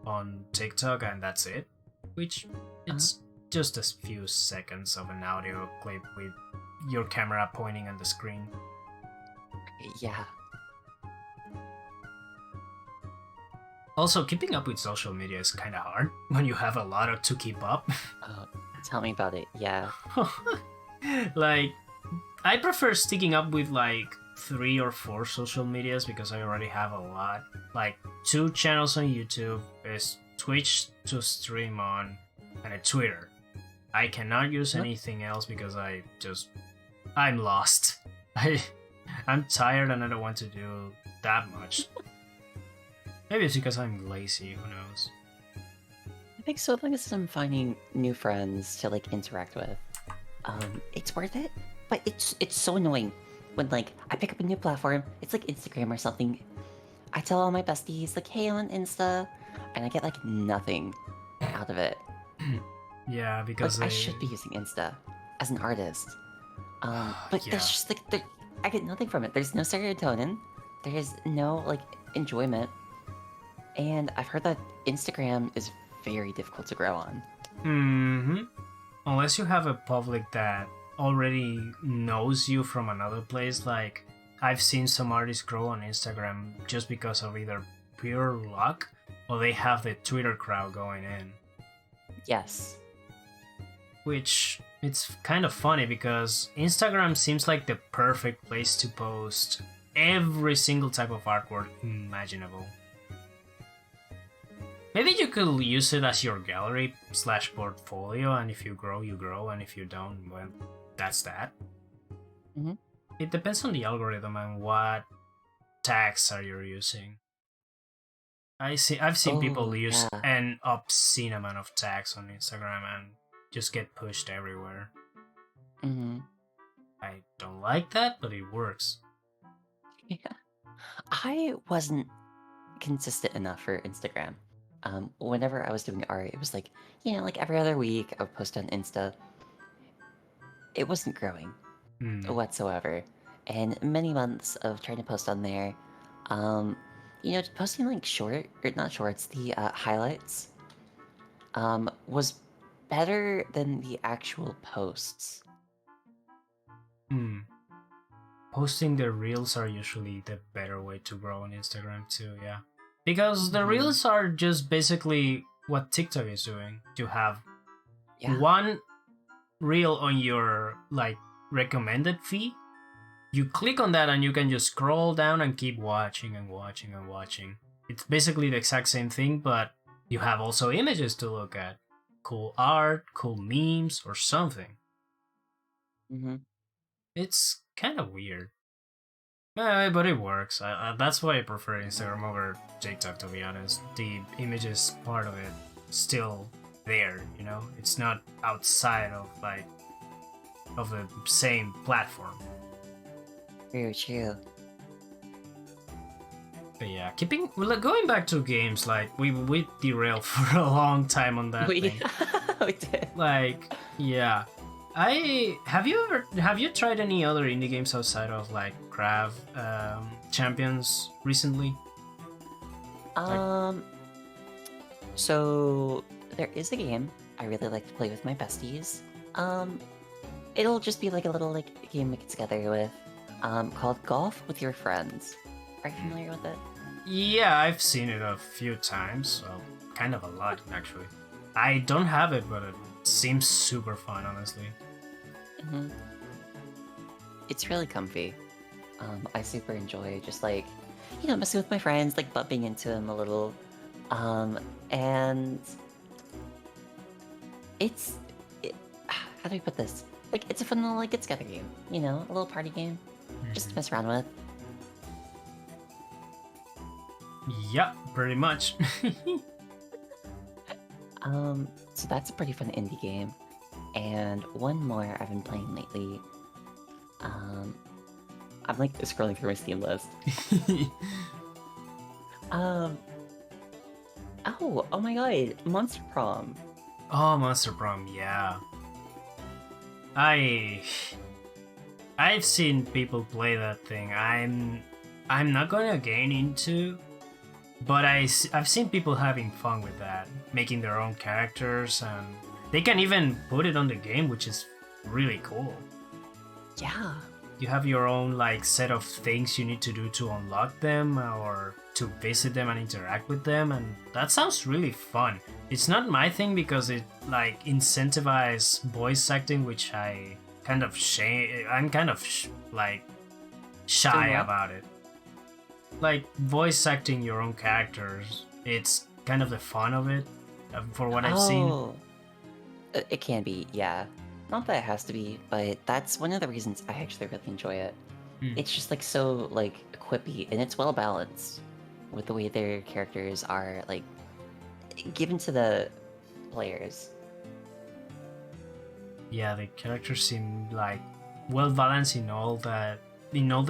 on TikTok, and that's it. Which it's just a few seconds of an audio clip with your camera pointing at the screen. Yeah. Also, keeping up with social media is kind of hard when you have a lot to keep up. Oh, tell me about it. Yeah. Like, I prefer sticking up with like 3 or 4 social medias because I already have a lot. Like 2 channels on YouTube, is Twitch to stream on, and a Twitter. I cannot use Huh? anything else because I'm lost. I'm tired and I don't want to do that much. Maybe it's because I'm lazy, who knows. I think so long as I'm finding new friends to like interact with, it's worth it. But it's so annoying when like I pick up a new platform. It's like Instagram or something. I tell all my besties like, "Hey, I'm on Insta," and I get like nothing out of it. Yeah, Like because I should be using Insta as an artist. But Yeah. there's just like I get nothing from it. There's no serotonin. There's no like enjoyment. And I've heard that Instagram is very difficult to grow on. Mm-hmm. Unless you have a public that already knows you from another place, like I've seen some artists grow on Instagram just because of either pure luck or they have the Twitter crowd going in. Yes. Which it's kind of funny because Instagram seems like the perfect place to post every single type of artwork imaginable. Maybe you could use it as your gallery / portfolio, and if you grow, you grow, and if you don't, well, that's that. Mhm. It depends on the algorithm and what tags are you using. I've seen people Oh, use yeah. an obscene amount of tags on Instagram and just get pushed everywhere. Mhm. I don't like that, but it works. Yeah. I wasn't consistent enough for Instagram. Whenever I was doing art, it was like, like every other week I would post on Insta. It wasn't growing Hmm. whatsoever. And many months of trying to post on there, um, posting like or not shorts, the highlights, was better than the actual posts. Hmm. Posting the reels are usually the better way to grow on Instagram too, yeah. Because the Mhm. reels are just basically what TikTok is doing. To have Yeah. one reel on your like recommended feed, you click on that and you can just scroll down and keep watching and watching and watching. It's basically the exact same thing, but you have also images to look at. Cool art, cool memes, or something. Mhm. It's kind of weird. But it works. That's why I prefer Instagram over TikTok, to be honest. The images part of it still there, you know? It's not outside of the same platform. True, true. But yeah, going back to games, like we derailed for a long time on that We, thing. we did. Like, yeah. Have you tried any other indie games outside of like Crav Champions recently? Like, Um, so there is a game I really like to play with my besties. Um, it'll just be like a little like game we get together with, called Golf with Your Friends. Are you familiar with it? yeah, I've seen it a few times. Well, kind of a lot actually. I don't have it, but it seems super fun, honestly. Hmm. It's really comfy. I super enjoy just like, messing with my friends, like bumping into them a little. And it's, it, how do I put this? Like, it's a fun little like get together game, a little party game, just to mess around with. Yeah, pretty much. So that's a pretty fun indie game. And one more I've been playing lately. Um, I'm like scrolling through my Steam list. Um, oh my god, Monster Prom. Oh, Monster Prom, yeah. I I've seen people play that thing. I'm not gonna gain into, but I've seen people having fun with that, making their own characters, and they can even put it on the game, which is really cool. Yeah. you have your own like set of things you need to do to unlock them or to visit them and interact with them, and that sounds really fun. It's not my thing because it like incentivizes voice acting, which I'm kind of like shy Doing what? about it. Like voice acting your own characters, it's kind of the fun of it, for what I've seen. Oh, it can be, yeah. Not that it has to be, but that's one of the reasons I actually really enjoy it. Hmm. It's just like so like quippy, and it's well balanced with the way their characters are like given to the players. Yeah, the characters seem like well balanced in all the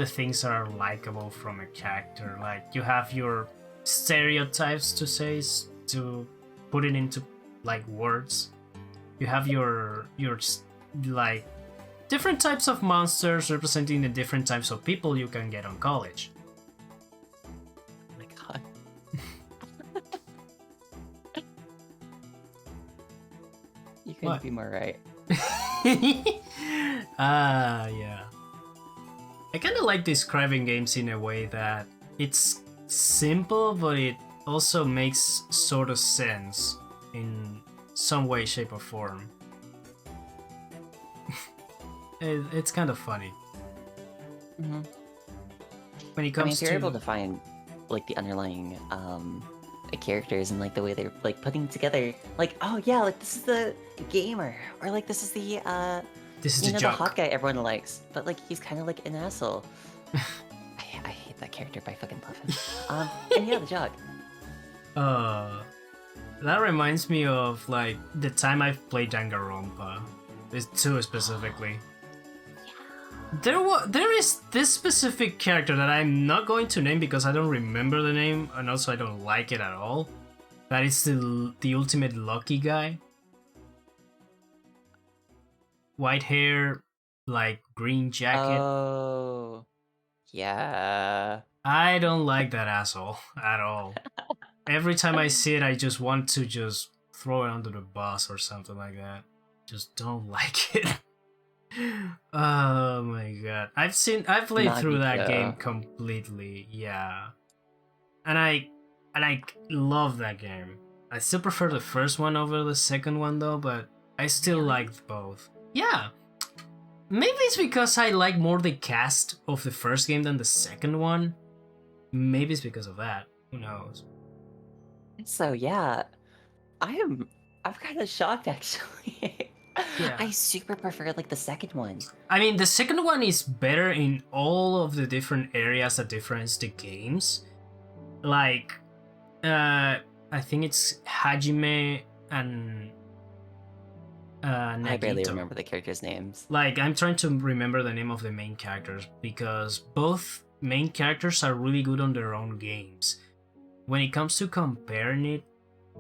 things that are likable from a character. Like you have your stereotypes to put it into like words. You have your like different types of monsters representing the different types of people you can get on college. Oh my god. You couldn't What? be more right. Yeah. I kind of like describing games in a way that it's simple, but it also makes sort of sense in some way, shape, or form. It's kind of funny. Mhm. When it I mean, comes if you're able to to find like the underlying characters and like the way they're like putting together, like, oh yeah, like this is the gamer, or like this is the this is you the know, the hot joke. guy everyone likes, but like he's kind of like an asshole. I hate that character, but I fucking love him. And yeah, the jock. Uh, that reminds me of like the time I've played Danganronpa. There's two specifically. There is this specific character that I'm not going to name because I don't remember the name and also I don't like it at all. That is the ultimate lucky guy. White hair, like green jacket. Oh, yeah. I don't like that asshole at all. Every time I see it, I just want to just throw it under the bus or something like that. Just don't like it. Oh my god. I've played through that game Nagito. completely, yeah. And I love that game. I still prefer the first one over the second one though, but I still Really? liked both. Yeah. Maybe it's because I like more the cast of the first game than the second one. Maybe it's because of that. Who knows? So yeah, I'm kind of shocked actually. Yeah. I super prefer like the second one. I mean, the second one is better in all of the different areas that difference the games. Like, I think it's Hajime and I barely Nagito. remember the characters' names. Like, I'm trying to remember the name of the main characters because both main characters are really good on their own games. When it comes to comparing it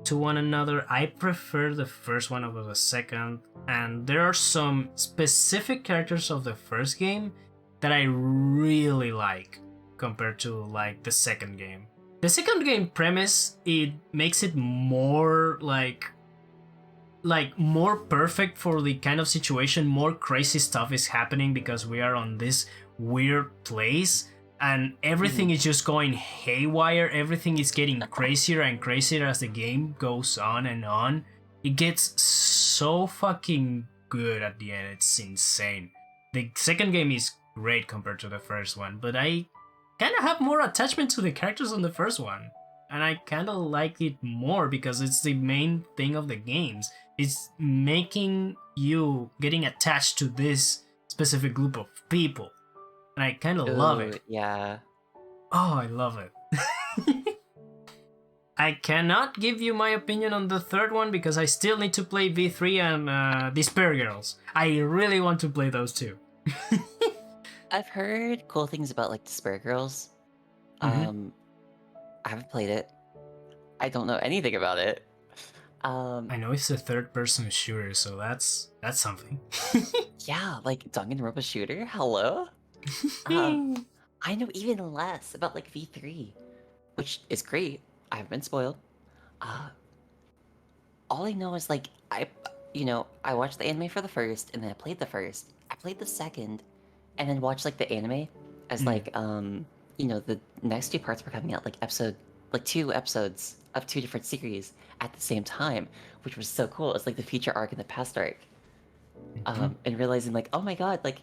to one another, I prefer the first one over the second, and there are some specific characters of the first game that I really like compared to like the second game. The second game premise, it makes it more like more perfect for the kind of situation. More crazy stuff is happening because we are on this weird place and everything is just going haywire. Everything is getting crazier and crazier as the game goes on and on. It gets so fucking good at the end. It's insane. The second game is great compared to the first one, but I kind of have more attachment to the characters on the first one. And I kind of like it more because it's the main thing of the games. It's making you getting attached to this specific group of people. And I kind of love Ooh, it. yeah. Oh, I love it. I cannot give you my opinion on the third one because I still need to play V3 and Despair Girls. I really want to play those too. I've heard cool things about like the Spur Girls. Mhm. I haven't played it. I don't know anything about it. I know it's a third-person shooter, so that's something. Yeah, like Danganronpa shooter. Hello. I know even less about like V3, which is great. I haven't been spoiled. Uh, all I know is like I watched the anime for the first, and then I played the first. I played the second, and then watch like the anime as Mm. like the next two parts were coming out like 2 episodes of 2 different series at the same time, which was so cool. It's like the future arc and the past arc. Mhm. And realizing like, oh my god, like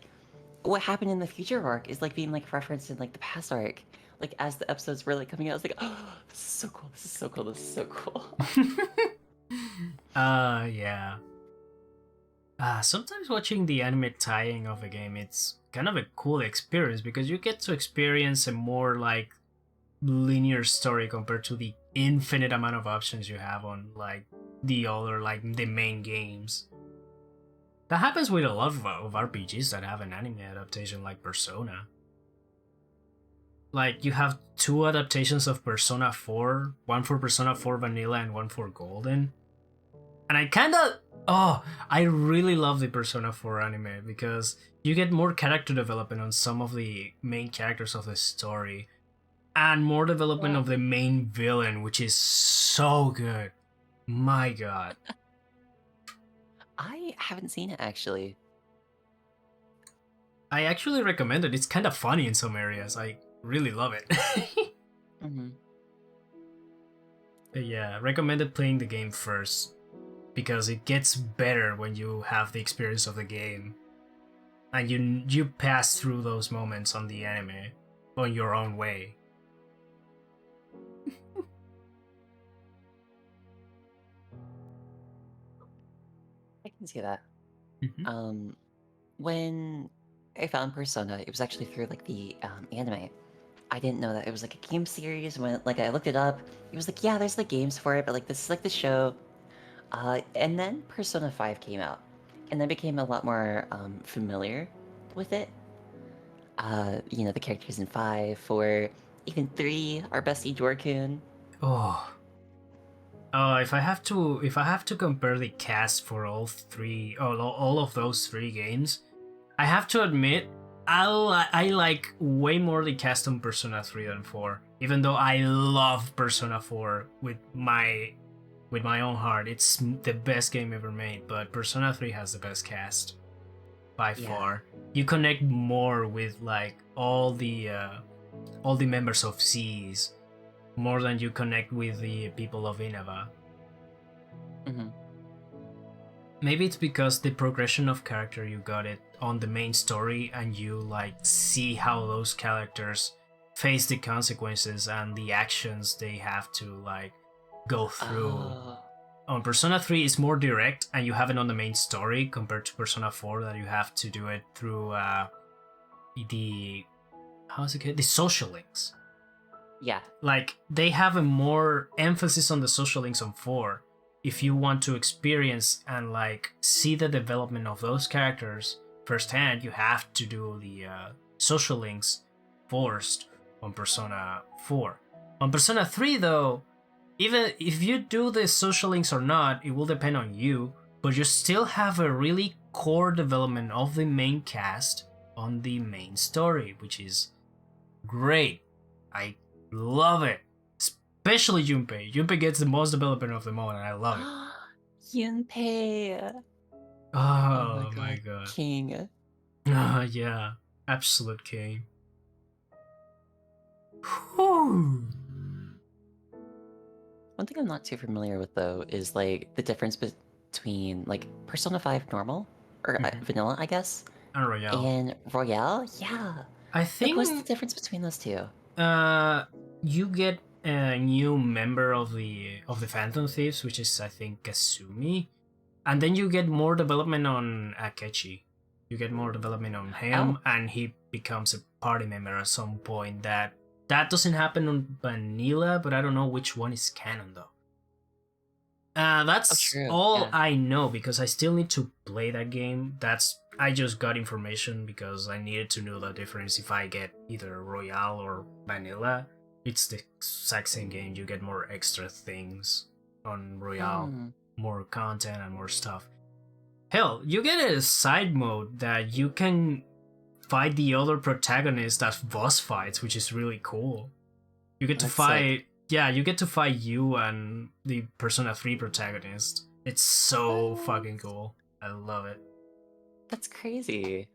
what happened in the future arc is like being like referenced in like the past arc. Like as the episodes were like coming out, I was like, oh, this is so cool, this is so cool, this is so cool. Yeah. Sometimes watching the anime tying of a game, it's kind of a cool experience because you get to experience a more like linear story compared to the infinite amount of options you have on like the other like the main games. That happens with a lot of RPGs that have an anime adaptation like Persona. Like you have 2 adaptations of Persona 4, one for Persona 4 Vanilla and one for Golden. And I really love the Persona 4 anime because you get more character development on some of the main characters of the story and more development Yeah. of the main villain, which is so good. My god. I haven't seen it actually. I actually recommend it. It's kind of funny in some areas. I really love it. Mm-hmm. Yeah, recommended playing the game first because it gets better when you have the experience of the game and you pass through those moments on the anime on your own way. I can see that. Mhm. When I found Persona, it was actually through like the anime. I didn't know that it was like a game series. When like I looked it up, it was like, yeah, there's like games for it, but like this is like the show. And then Persona 5 came out, and I became a lot more familiar with it. The characters in 5, 4, even 3, our bestie Jorkun. Oh, if I have to compare the cast for all of those 3 games, I have to admit I like way more the cast on Persona 3 than 4. Even though I love Persona 4 with my own heart, it's the best game ever made. But Persona 3 has the best cast by Yeah. far. You connect more with like all the members of Seas more than you connect with the people of Innova. Hmm. Maybe it's because the progression of character you got it on the main story and you like see how those characters face the consequences and the actions they have to like go through. Oh, On Persona 3 is more direct and you have it on the main story compared to Persona 4 that you have to do it through the how's it called? The social links. yeah. Like they have a more emphasis on the social links on 4 if you want to experience and like see the development of those characters firsthand. You have to do the social links first on Persona 4. On Persona 3 though, even if you do the social links or not, it will depend on you, but you still have a really core development of the main cast on the main story, which is great. I love it. Especially Junpei. Junpei gets the most development of them all, and I love it. Yunpei. Oh my Oh my god, god. king. Yeah. Absolute king. Whew. One thing I'm not too familiar with though is like the difference between like Persona 5 normal or Mhm. vanilla, I guess, And Royale. and Royale. Yeah. I Like, what's the think difference between those two? uh you get a new member of the Phantom Thieves, which is I think Kasumi. And then you get more development on Akechi. You get more development on Oh, him, and he becomes a party member at some point. That doesn't happen on Vanilla, but I don't know which one is canon though. oh, That's true. all Yeah. I know because I still need to play that game. I just got information because I needed to know the difference if I get either Royale or Vanilla. It's the exact same game. You get more extra things on Royale, Hmm. more content and more stuff. Hell, you get a side mode that you can fight the other protagonist as boss fights, which is really cool. You get to That's sick. fight, yeah, you get to fight you and the Persona 3 protagonist. It's so What? fucking cool. I love it. That's crazy.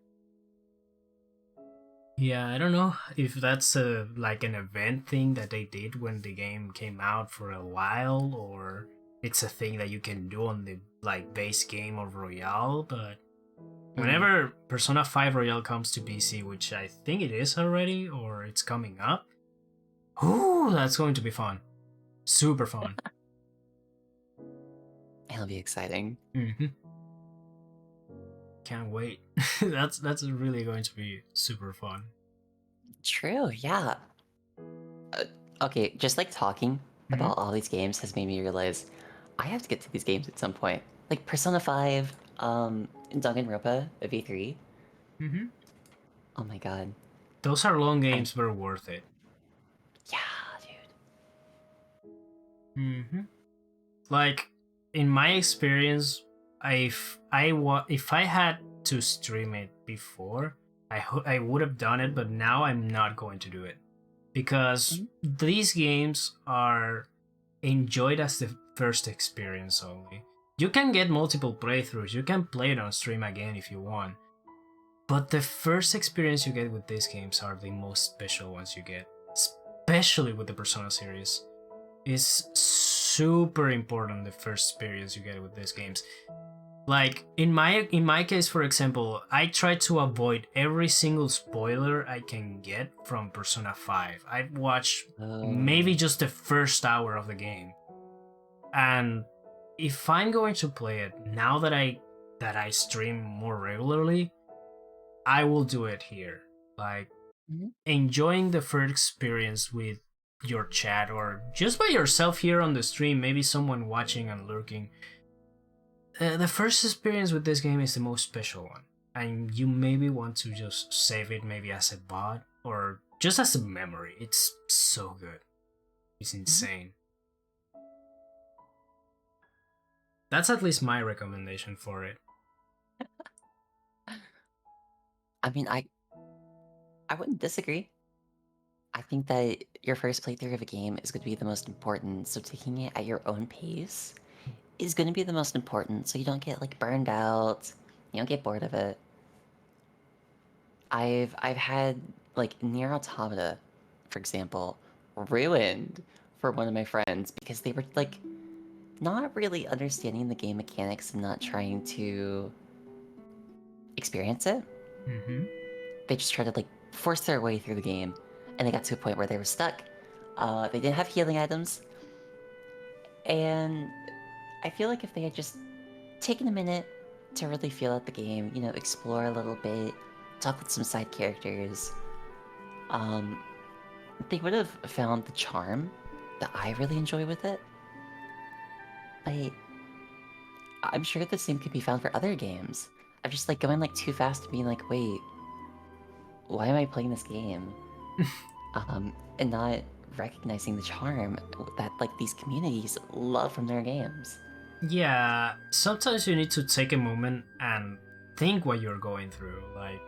Yeah, I don't know if that's a like an event thing that they did when the game came out for a while, or it's a thing that you can do on the like base game of Royale. But Mm. whenever Persona 5 Royale comes to PC, which I think it is already or it's coming up, ooh, that's going to be fun. Super fun. It'll be exciting. Hmm. Can't wait. That's really going to be super fun. True, yeah. Uh, okay, just like talking Hmm. about all these games has made me realize I have to get to these games at some point. Like Persona 5, Danganronpa V3. Hmm. Oh my god. Those are long I games, but worth it. yeah, dude. Hmm. Like in my experience, if I had to stream it before, I would have done it, but now I'm not going to do it because Mhm. these games are enjoyed as the first experience only. You can get multiple playthroughs, you can play it on stream again if you want, but the first experience you get with these games are the most special ones you get, especially with the Persona series. It's super important the first experience you get with these games. Like in my case, for example, I try to avoid every single spoiler I can get from Persona 5. I watch maybe Oh. just the first hour of the game. And if I'm going to play it now that I stream more regularly, I will do it here. Like Mhm. enjoying the first experience with your chat or just by yourself here on the stream, maybe someone watching and lurking. The first experience with this game is the most special one, and you maybe want to just save it maybe as a bot or just as a memory. It's so good. It's Mhm. insane. That's at least my recommendation for it. I mean, I wouldn't disagree. I think that your first playthrough of a game is going to be the most important, so taking it at your own pace is going to be the most important, so you don't get like burned out, you don't get bored of it. I've had like Near Automata, for example, ruined for one of my friends because they were like not really understanding the game mechanics and not trying to experience it. Mm-hmm. They just tried to like force their way through the game, and they got to a point where they were stuck. They didn't have healing items, and I feel like if they had just taken a minute to really feel out the game, you know, explore a little bit, talk with some side characters, um, they would have found the charm that I really enjoy with it. But I'm sure the same could be found for other games. I'm just like going like too fast and being like, wait, why am I playing this game? And not recognizing the charm that like these communities love from their games. Yeah, sometimes you need to take a moment and think what you're going through. Like,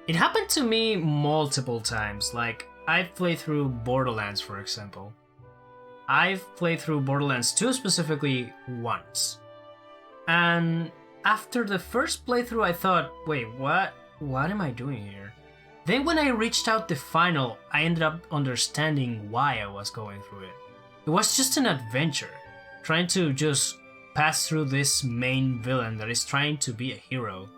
it happened to me multiple times. Like, I've played through Borderlands, for example. I've played through Borderlands 2 specifically once. And after the first playthrough, I thought, wait, what? What am I doing here? Then, when I reached out the final, I ended up understanding why I was going through it. It was just an adventure, trying to just pass through this main villain that is trying to be a hero,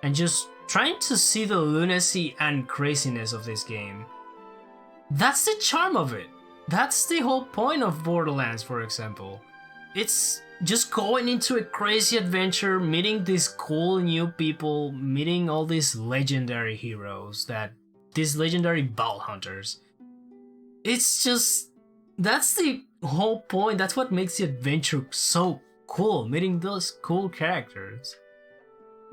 and just trying to see the lunacy and craziness of this game. That's the charm of it. That's the whole point of Borderlands, for example. It's just going into a crazy adventure, meeting these cool new people, meeting all these legendary heroes these legendary ball hunters. It's just that's the whole point. That's what makes the adventure so cool, meeting those cool characters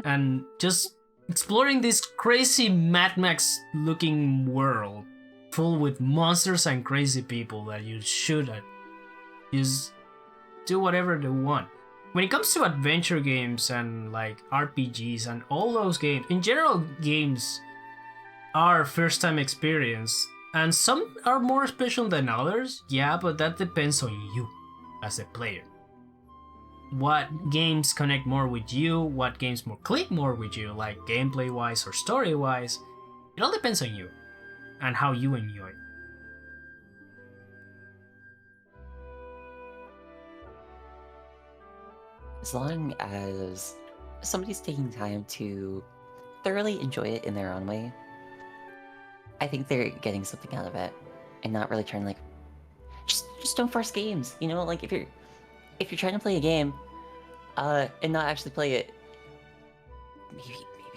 and just exploring this crazy Mad Max looking world full with monsters and crazy people that you shoot at. Just do whatever they want. When it comes to adventure games and like RPGs and all those games, in general, games are first time experience. And some are more special than others, yeah, but that depends on you as a player. What games connect more with you, what games more click more with you, like gameplay wise or story wise, it It all depends on you and how you enjoy it. As long as somebody's taking time to thoroughly enjoy it in their own way, I think they're getting something out of it, and not really trying to like just don't force games. You know, like if you're trying to play a game, and not actually play it, maybe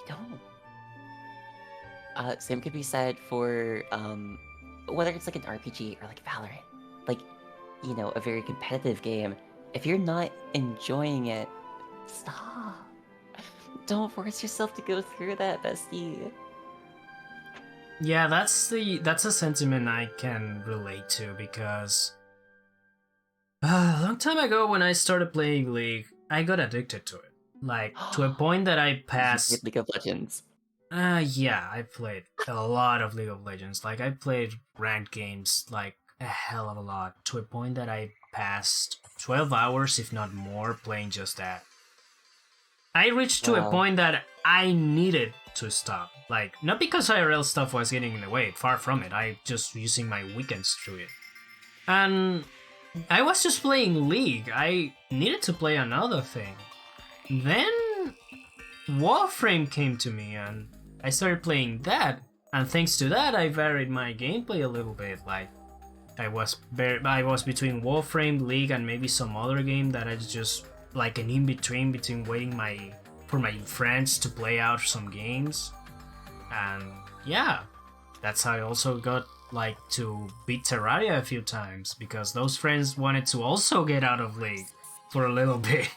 don't. Same could be said for whether it's like an RPG or like Valorant, like, you know, a very competitive game. If you're not enjoying it, stop. Don't force yourself to go through that, bestie. Yeah, that's a sentiment I can relate to, because a long time ago when I started playing League, I got addicted to it. Like, to a point that I You played passed. League of Legends. Yeah, I played a lot of League of Legends. Like, I played ranked games like a hell of a lot, to a point that I passed 12 hours, if not more, playing just that. I reached to a Wow. point that I needed to stop. Like, not because IRL stuff was getting in the way, far from it. I just using my weekends through it. And I was just playing League. I needed to play another thing. Then Warframe came to me and I started playing that. And thanks to that, I varied my gameplay a little bit. Like, I was between Warframe, League, and maybe some other game that I just like an in between waiting for my friends to play out some games. And yeah, that's how I also got like to beat Terraria a few times, because those friends wanted to also get out of League for a little bit.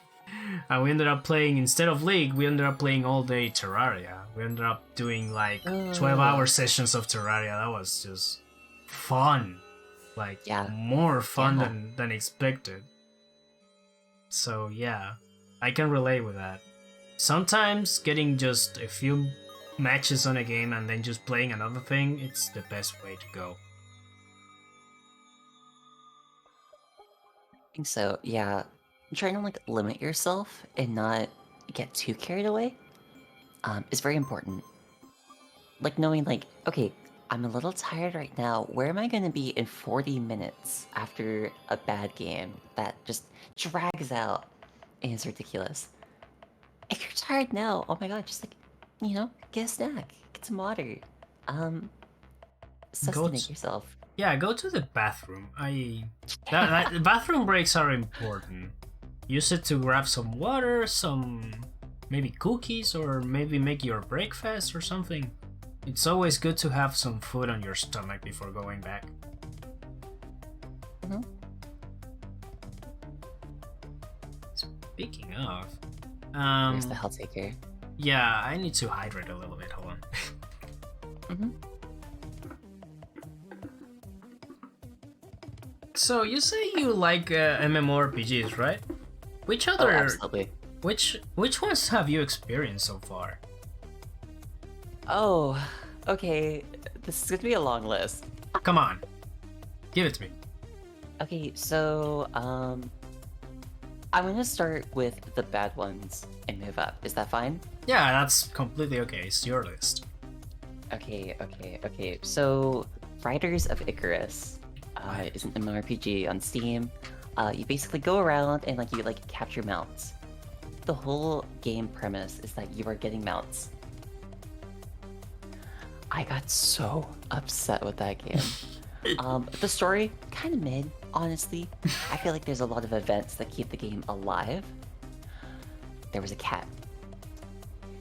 And we ended up playing, instead of League, we ended up playing all day Terraria. We ended up doing like 12-hour sessions of Terraria. That was just fun. Like, Yeah. more fun Yeah. than expected. So yeah, I can relate with that. Sometimes getting just a few matches on a game and then just playing another thing, it's the best way to go. I think so, yeah. Trying to like limit yourself and not get too carried away is very important. Like knowing like, okay, I'm a little tired right now. Where am I going to be in 40 minutes after a bad game that just drags out and is ridiculous? If you're tired now, oh my god, just like, you know, get a snack, get some water, sustenance yourself. Yeah, go to the bathroom. The bathroom breaks are important. Use it to grab some water, some maybe cookies, or maybe make your breakfast or something. It's always good to have some food on your stomach before going back. Mm-hmm. Speaking of, Where's the health taker? yeah, I need to hydrate a little bit. Hold on. Mm-hmm. So you say you like MMORPGs, right? Which other? Oh, absolutely. Which ones have you experienced so far? Oh, okay. This is gonna be a long list. Come on, give it to me. Okay, so I'm gonna start with the bad ones and move up. Is that fine? Yeah, that's completely okay. It's your list. Okay. So, Riders of Icarus is an MMORPG on Steam. You basically go around and you capture mounts. The whole game premise is that you are getting mounts. I got so upset with that game. The story, kind of mid, honestly. I feel like there's a lot of events that keep the game alive. There was a cat.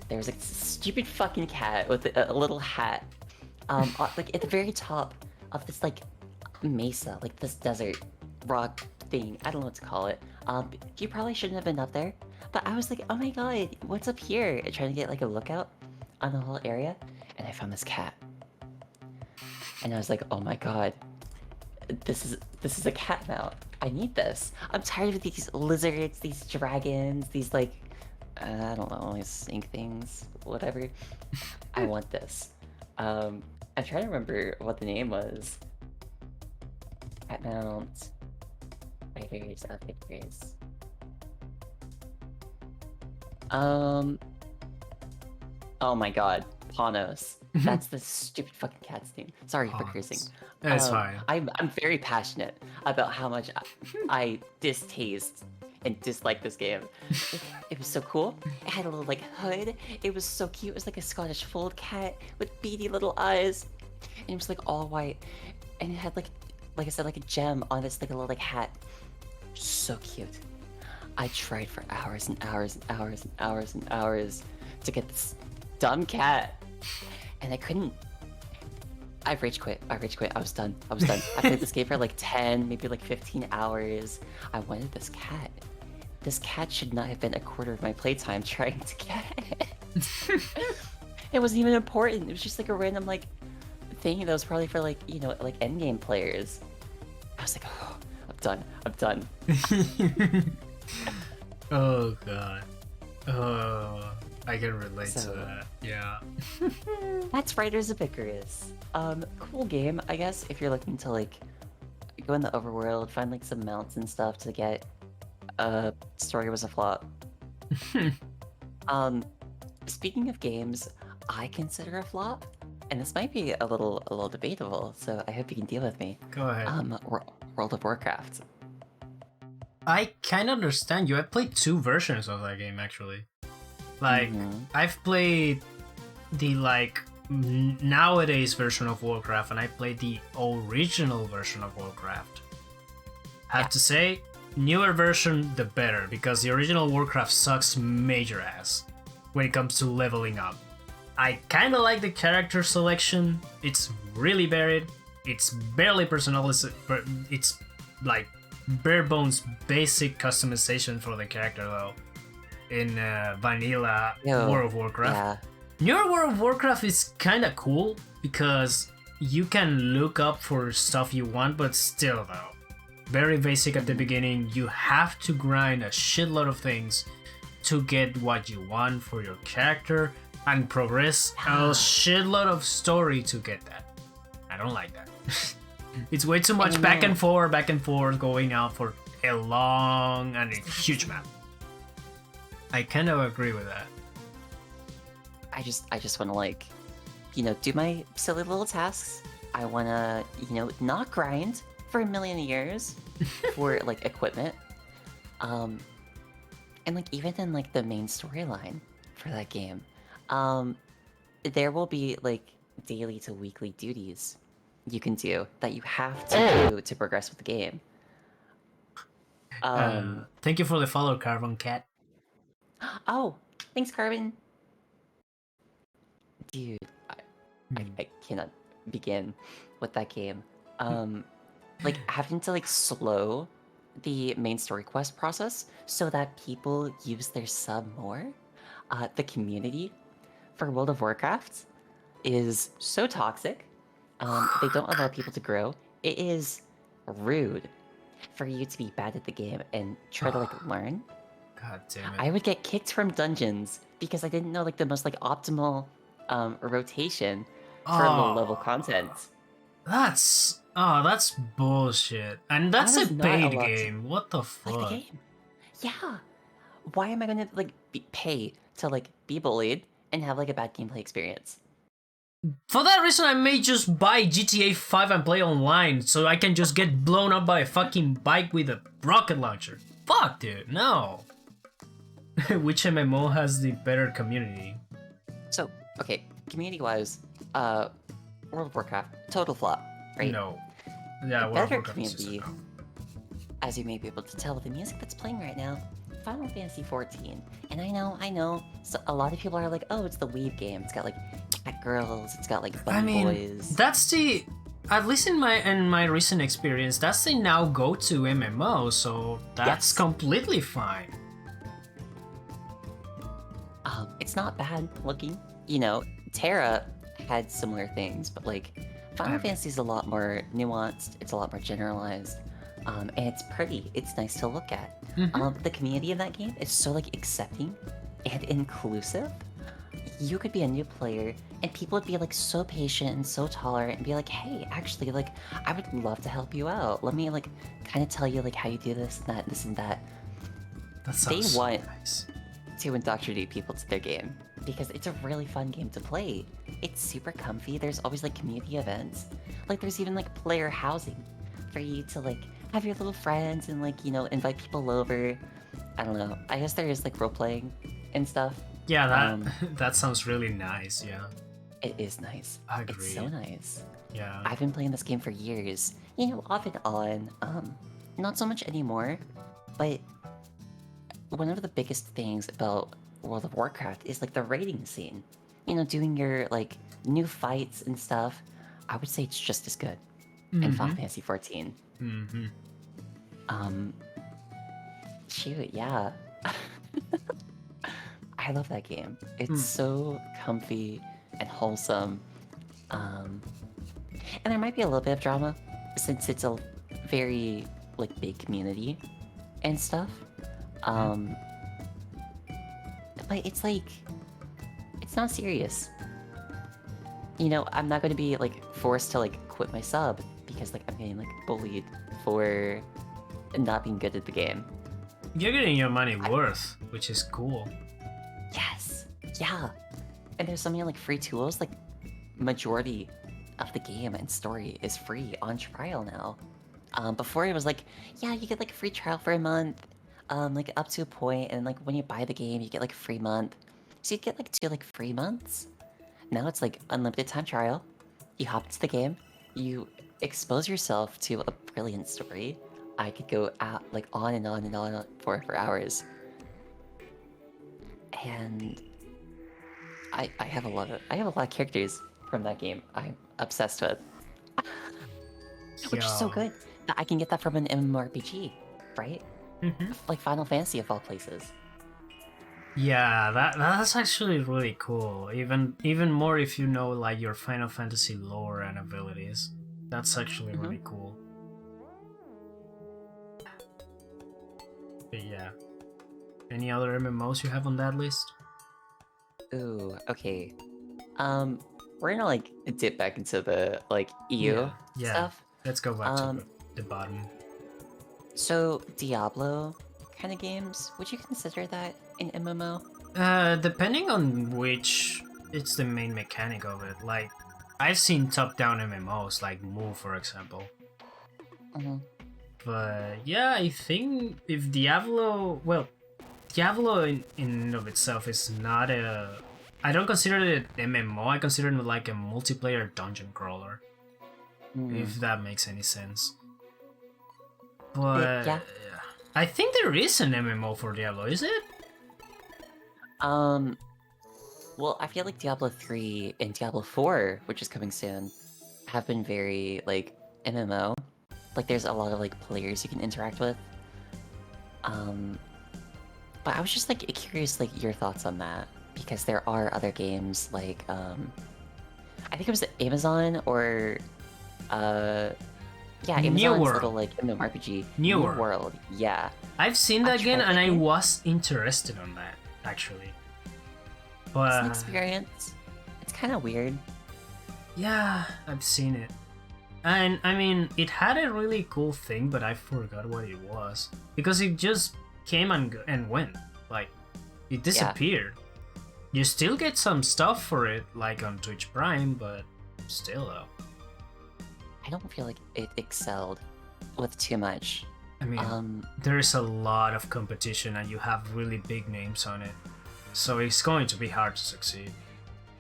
There was a stupid fucking cat with a little hat. Like at the very top of this mesa, like this desert rock thing. I don't know what to call it. You probably shouldn't have been up there. But I was like, oh my god, what's up here? And trying to get a lookout on the whole area, and I found this cat. And I was like, oh my god, this is a cat mount. I need this. I'm tired of these lizards, these dragons, these I don't know, these ink things, whatever. I want this. I'm trying to remember what the name was. Cat mount. Riders of Icarus. Oh my god. Panos. That's the stupid fucking cat's name. Sorry for cursing. It's fine. I'm very passionate about how much I distaste and dislike this game. It was so cool. It had a little like hood. It was so cute. It was like a Scottish fold cat with beady little eyes, and it was like all white, and it had like I said, like a gem on its like a little like hat. So cute. I tried for hours and hours and hours and hours and hours to get this dumb cat, and I couldn't. I rage quit. I was done. I played this game for like 10, maybe like 15 hours. I wanted this cat. This cat should not have been a quarter of my playtime trying to get it. It wasn't even important. It was just like a random like thing that was probably for like, you know, like endgame players. I was like, oh, I'm done. Oh god. Oh, I can relate to that. Yeah. That's Riders of Icarus. Cool game, I guess, if you're looking to like go in the overworld, find like some mounts and stuff to get. Story was a flop. Speaking of games, I consider a flop, and this might be a little debatable, so I hope you can deal with me. Go ahead. World of Warcraft. I kind of understand you. I played 2 versions of that game actually. Like I've played the like nowadays version of Warcraft, and I played the original version of Warcraft. I have to say, newer version the better, because the original Warcraft sucks major ass when it comes to leveling up. I kind of like the character selection. It's really varied. It's barely personalized. It's like bare bones basic customization for the character though. In vanilla World of Warcraft. Yeah. Newer World of Warcraft is kind of cool because you can look up for stuff you want, but still though, very basic at the beginning. You have to grind a shitload of things to get what you want for your character and progress a shitload of story to get that. I don't like that. It's way too much back and forth going out for a long and a huge map. I kind of agree with that. I just want to like, you know, do my silly little tasks. I want to, you know, not grind for a million years for like equipment. And like even in like the main storyline for that game, there will be like daily to weekly duties you can do that you have to do to progress with the game. Thank you for the follow, Carbon Cat. Oh, thanks, Carbon. Dude, I cannot begin with that game. Like having to like slow the main story quest process so that people use their sub more. The community for World of Warcraft is so toxic. They don't allow people to grow. It is rude for you to be bad at the game and try to like learn. God damn it. I would get kicked from dungeons because I didn't know like the most like optimal rotation for low level content. That's bullshit. And that's a paid game. What the fuck? Like the game. Yeah. Why am I gonna like pay to like be bullied and have like a bad gameplay experience? For that reason, I may just buy GTA 5 and play online so I can just get blown up by a fucking bike with a rocket launcher. Fuck, dude, no. Which MMO has the better community? So, okay, community-wise, World of Warcraft, total flop, right? No. Yeah, World of Better Warcraft community, as you may be able to tell with the music that's playing right now, Final Fantasy XIV. And I know, so a lot of people are like, oh, it's the weeb game. It's got like cat girls, it's got like bunny boys. That's the, at least in my recent experience, that's the now go-to MMO, so that's completely fine. It's not bad looking. You know, Terra had similar things, but like Final Fantasy is a lot more nuanced. It's a lot more generalized, and it's pretty. It's nice to look at. The community of that game is so like accepting and inclusive. You could be a new player, and people would be like so patient and so tolerant, and be like, "Hey, actually, like, I would love to help you out. Let me like kind of tell you like how you do this and that, this and that." That sounds so nice. to indoctrinate people to their game because it's a really fun game to play. It's super comfy. There's always like community events. Like there's even like player housing for you to like have your little friends and like, you know, invite people over. I don't know. I guess there is like role playing and stuff. Yeah, that that sounds really nice. Yeah, It is nice. I It's agree. so nice. Yeah. I've been playing this game for years. You know, off and on. Not so much anymore, but one of the biggest things about World of Warcraft is like the raiding scene. You know, doing your like new fights and stuff. I would say it's just as good in Final Fantasy 14. Mm-hmm. Shoot, yeah. I love that game. It's so comfy and wholesome. And there might be a little bit of drama since it's a very like big community and stuff. But it's like it's not serious. You know, I'm not gonna be like forced to like quit my sub because like I'm getting like bullied for not being good at the game. You're getting your money worth, which is cool. Yes. Yeah. And there's so many like free tools, like majority of the game and story is free on trial now. Before it was like, yeah, you get like a free trial for a month, like up to a point, and like when you buy the game, you get like a free month. So you get like 2 like free months. Now it's like unlimited time trial. You hop into the game, you expose yourself to a brilliant story. I could go out like on and on and on for hours. And I have a lot of characters from that game I'm obsessed with. Which is so Yo. good that I can get that from an MMORPG, right? Mm-hmm. Like Final Fantasy of all places. Yeah, that's actually really cool. Even more if you know like your Final Fantasy lore and abilities. That's actually really cool. But yeah. Any other MMOs you have on that list? Ooh, okay. We're gonna like dip back into the like EU Yeah. stuff. Let's go back to the bottom. So Diablo kind of games, would you consider that an MMO? Depending on which it's the main mechanic of it. Like I've seen top-down MMOs like Mu, for example. But yeah, I think if Diablo, well, Diablo in and of itself is not a. I don't consider it MMO. I consider it like a multiplayer dungeon crawler. If that makes any sense. But Yeah. I think there is an MMO for Diablo. Is it? Well, I feel like Diablo 3 and Diablo 4, which is coming soon, have been very like MMO. Like there's a lot of like players you can interact with. But I was just like curious like your thoughts on that because there are other games like I think it was Amazon or yeah, New Amazon's World. little like MMORPG. New World. World. Yeah. I've seen that game tried and that I game. was interested on that actually. But It's an experience. It's kind of weird. yeah, I've seen it. And I mean, it had a really cool thing, but I forgot what it was because it just came and went. Like it disappeared. You still get some stuff for it, like on Twitch Prime, but still though. I don't feel like it excelled with too much. I mean, there is a lot of competition and you have really big names on it. So it's going to be hard to succeed.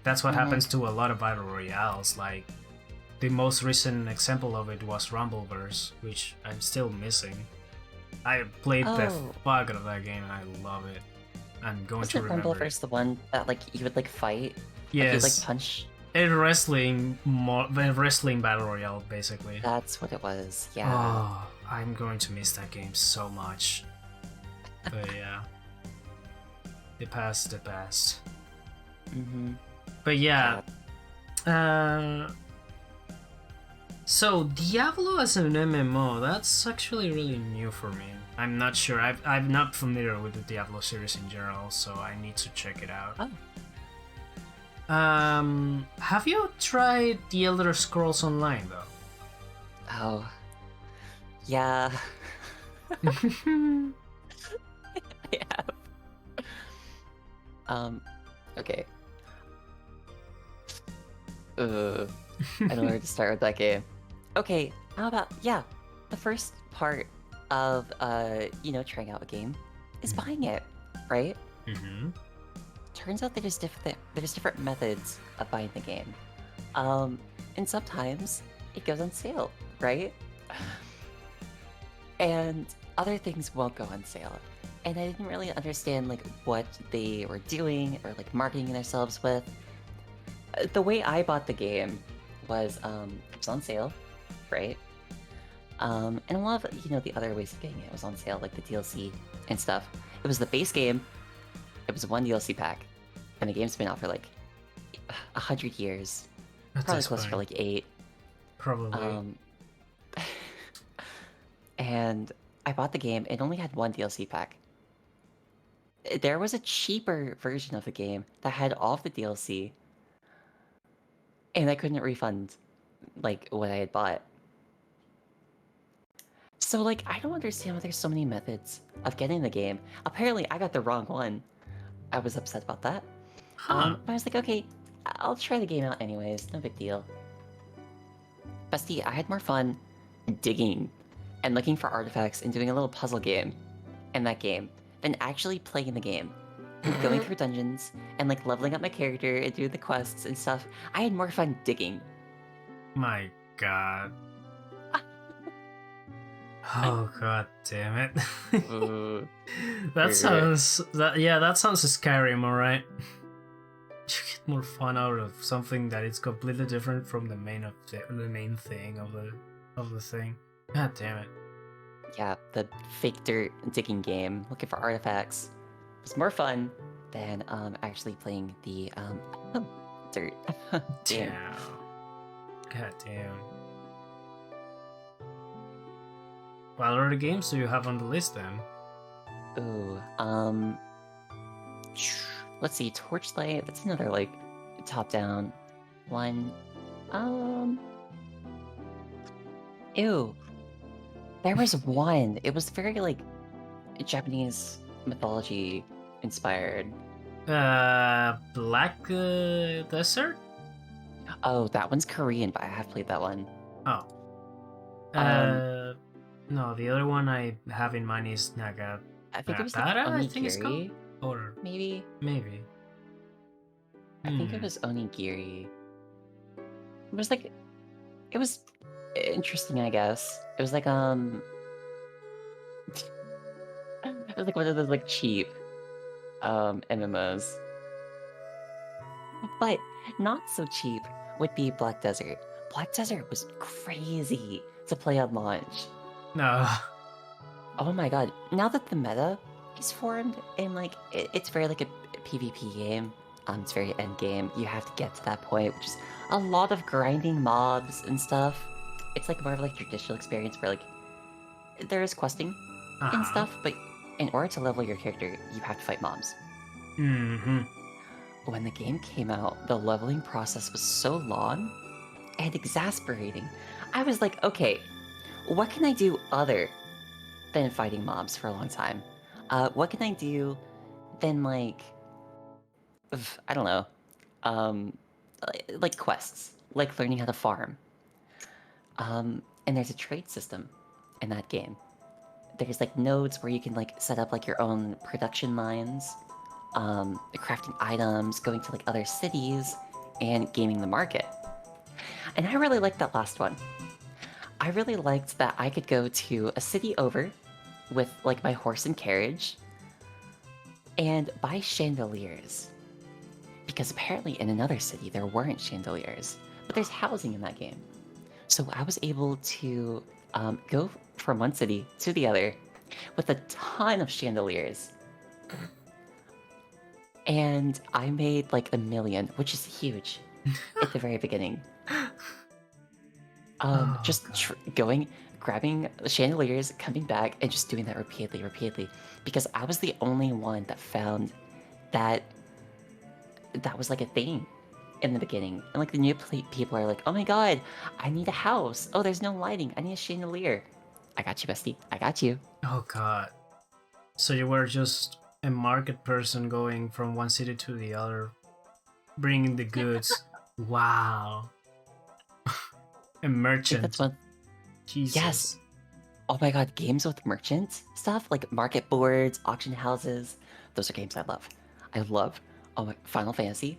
That's what happens to a lot of battle royales. Like the most recent example of it was Rumbleverse, which I'm still missing. I played the fuck out of that game and I love it. I'm going to Wasn't remember Rumbleverse the one that like you would like fight? Yes. Like, you'd like punch. A wrestling battle royale, basically. That's what it was. Yeah. Oh, I'm going to miss that game so much. But yeah, the past. But yeah, so Diablo as an MMO, that's actually really new for me. I'm not sure. I'm not familiar with the Diablo series in general, so I need to check it out. Have you tried The Elder Scrolls Online though? Oh. Yeah. I have. Okay. I don't know where to start with that game. Okay, how about, yeah, the first part of, trying out a game is buying it, right? Mm-hmm. Turns out there's different methods of buying the game. And sometimes it goes on sale, right? And other things won't go on sale. And I didn't really understand like what they were doing or like marketing themselves with. The way I bought the game was it was on sale, right? And a lot of the other ways of getting it was on sale, like the DLC and stuff. It was the base game. It was one DLC pack, and the game's been out for like 100 years, At probably this closer to point, like 8. probably. And I bought the game. It only had one DLC pack. There was a cheaper version of the game that had all of the DLC, and I couldn't refund like what I had bought. So like I don't understand why there's so many methods of getting the game. Apparently I got the wrong one. I was upset about that. Huh. But I was like, okay, I'll try the game out anyways. No big deal. Bestie, I had more fun digging and looking for artifacts and doing a little puzzle game in that game than actually playing the game. Going through dungeons and like leveling up my character and doing the quests and stuff. I had more fun digging. My God. Oh God damn it. That sounds that sounds scary, am I right? You get more fun out of something that is completely different from the main thing of the thing. God damn it. Yeah, the fake dirt digging game, looking for artifacts, was more fun than actually playing the dirt game. Damn. God damn. What other games do you have on the list then? Ooh, let's see, Torchlight. That's another like top-down one. Ew. There was one. It was very like Japanese mythology inspired. Black Desert? Oh, that one's Korean, but I have played that one. Oh. No, the other one I have in mind is Nagatara, I think it was like I think it's called? Onigiri, Or maybe. maybe. I think it was Onigiri. It was interesting, I guess. It was like it was like one of those like cheap MMOs. But not so cheap would be Black Desert. Black Desert was crazy to play on launch. No. Oh my god, now that the meta is formed and like it's very like a PvP game, it's very end game. You have to get to that point, which is a lot of grinding mobs and stuff. It's like more of like traditional experience where like there is questing and Uh-huh. stuff, but in order to level your character, you have to fight mobs. Mm-hmm. When the game came out, the leveling process was so long and exasperating. I was like, okay, what can I do other than fighting mobs for a long time? What can I do than like, I don't know, like quests, like learning how to farm. And there's a trade system in that game. There's like nodes where you can like set up like your own production lines, crafting items, going to like other cities, and gaming the market. And I really liked that last one. I really liked that I could go to a city over with like my horse and carriage and buy chandeliers. Because apparently in another city there weren't chandeliers, but there's housing in that game. So I was able to go from one city to the other with a ton of chandeliers. And I made like 1 million, which is huge at the very beginning. Oh, Just going, grabbing the chandeliers, coming back, and just doing that repeatedly. Because I was the only one that found that that was like a thing in the beginning. And like the new people are like, oh my god, I need a house. Oh, there's no lighting. I need a chandelier. I got you, bestie. I got you. oh God. So you were just a market person going from one city to the other, bringing the goods. Wow. A I think that's merchant. one. Yes. Jesus. Oh my god, games with merchant stuff like market boards, auction houses. Those are games I love. I love. Oh my, Final Fantasy.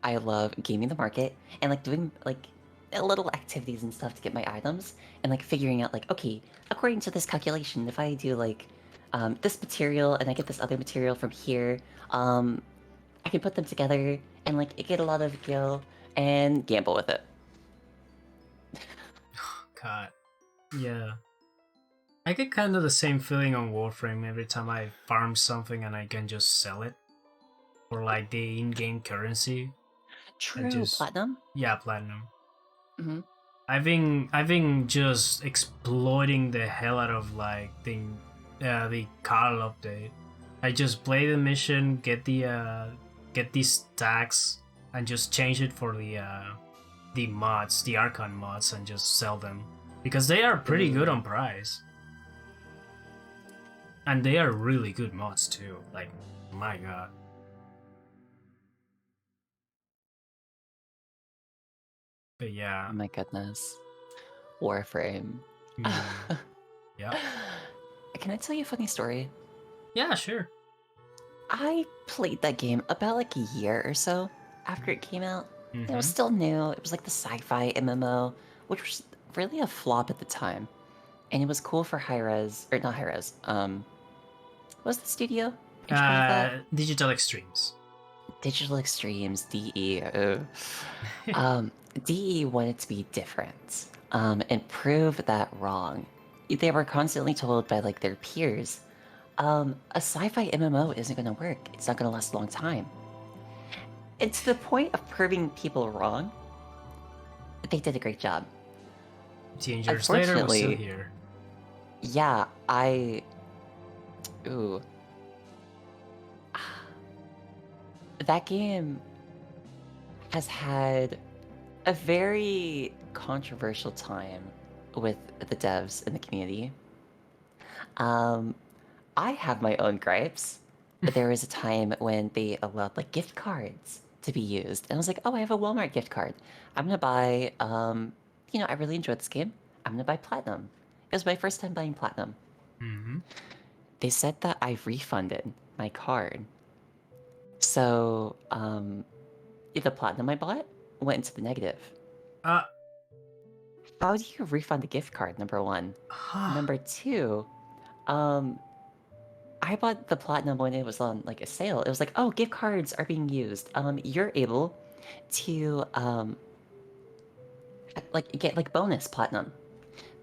I love gaming the market and like doing like little activities and stuff to get my items and like figuring out like okay, according to this calculation, if I do like this material and I get this other material from here, I can put them together and like get a lot of gil and gamble with it. God. Yeah. I get kind of the same feeling on Warframe every time I farm something and I can just sell it for like the in-game currency. I True, just platinum. yeah, platinum. Mm-hmm. I've been just exploiting the hell out of like the Carl update. I just play the mission, get these tags, and just change it for the mods, the Archon mods, and just sell them because they are pretty good on price, and they are really good mods too. Like, my god. But yeah, Oh my goodness. Warframe. yeah, Can I tell you a funny story? yeah, sure. I played that game about like a year or so after it came out. It was Mm-hmm. still new. It was like the sci-fi MMO, which was really a flop at the time. And it was cool for high res, or not high res. What was the studio in charge of that? Digital Extremes. Digital Extremes, DE. Ugh. DE wanted to be different, and prove that wrong. They were constantly told by like their peers, a sci-fi MMO isn't gonna work. It's not gonna last a long time. And to the point of proving people wrong, they did a great job. 10 years later, we're still Unfortunately, here. yeah, ooh, that game has had a very controversial time with the devs in the community. Um, I have my own gripes. There was a time when they allowed like gift cards to be used, and I was like, "Oh, I have a Walmart gift card. I'm gonna buy. I really enjoyed this game. I'm gonna buy platinum." It was my first time buying platinum. Mm-hmm. They said that I refunded my card, so the platinum I bought went into the negative. Uh, How do you refund a gift card? Number one. Number two, um, I bought the platinum when it was on like a sale. It was like, oh, gift cards are being used. You're able to like get like bonus platinum.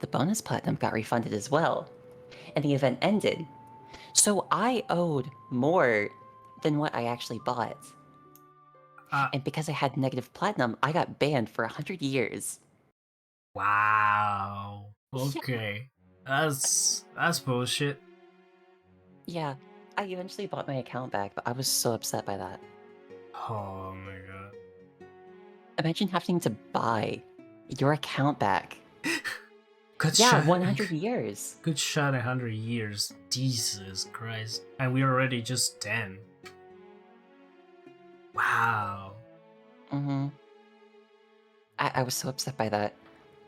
The bonus platinum got refunded as well, and the event ended. So I owed more than what I actually bought. uh, And because I had negative platinum, I got banned for 100 years. wow. Yeah. Okay. That's bullshit. Yeah. I eventually bought my account back, but I was so upset by that. Oh my god. Imagine having to buy your account back. Good Yeah, shot. 100 years. Good shot. 100 years. Jesus Christ. And we're already just 10. Wow. Mm-hmm. I was so upset by that.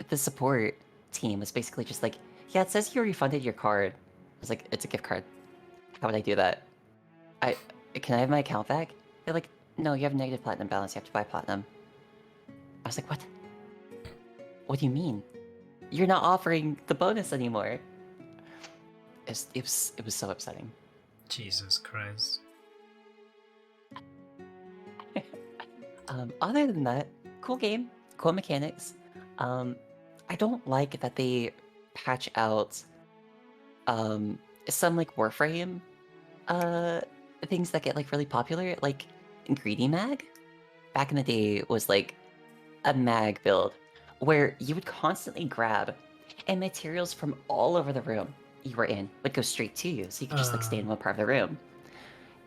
The support team was basically just like, yeah, it says you refunded your card. I was like, it's a gift card. How would I do that? I can I have my account back? They're like, no, you have negative platinum balance. You have to buy platinum. I was like, what? What do you mean? You're not offering the bonus anymore. It was so upsetting. Jesus Christ. Other than that, cool game, cool mechanics. Um, I don't like that they patch out some like Warframe uh things that get like really popular, like Greedy Mag. Back in the day was like a mag build where you would constantly grab and materials from all over the room you were in would go straight to you, so you could just like stay in one part of the room.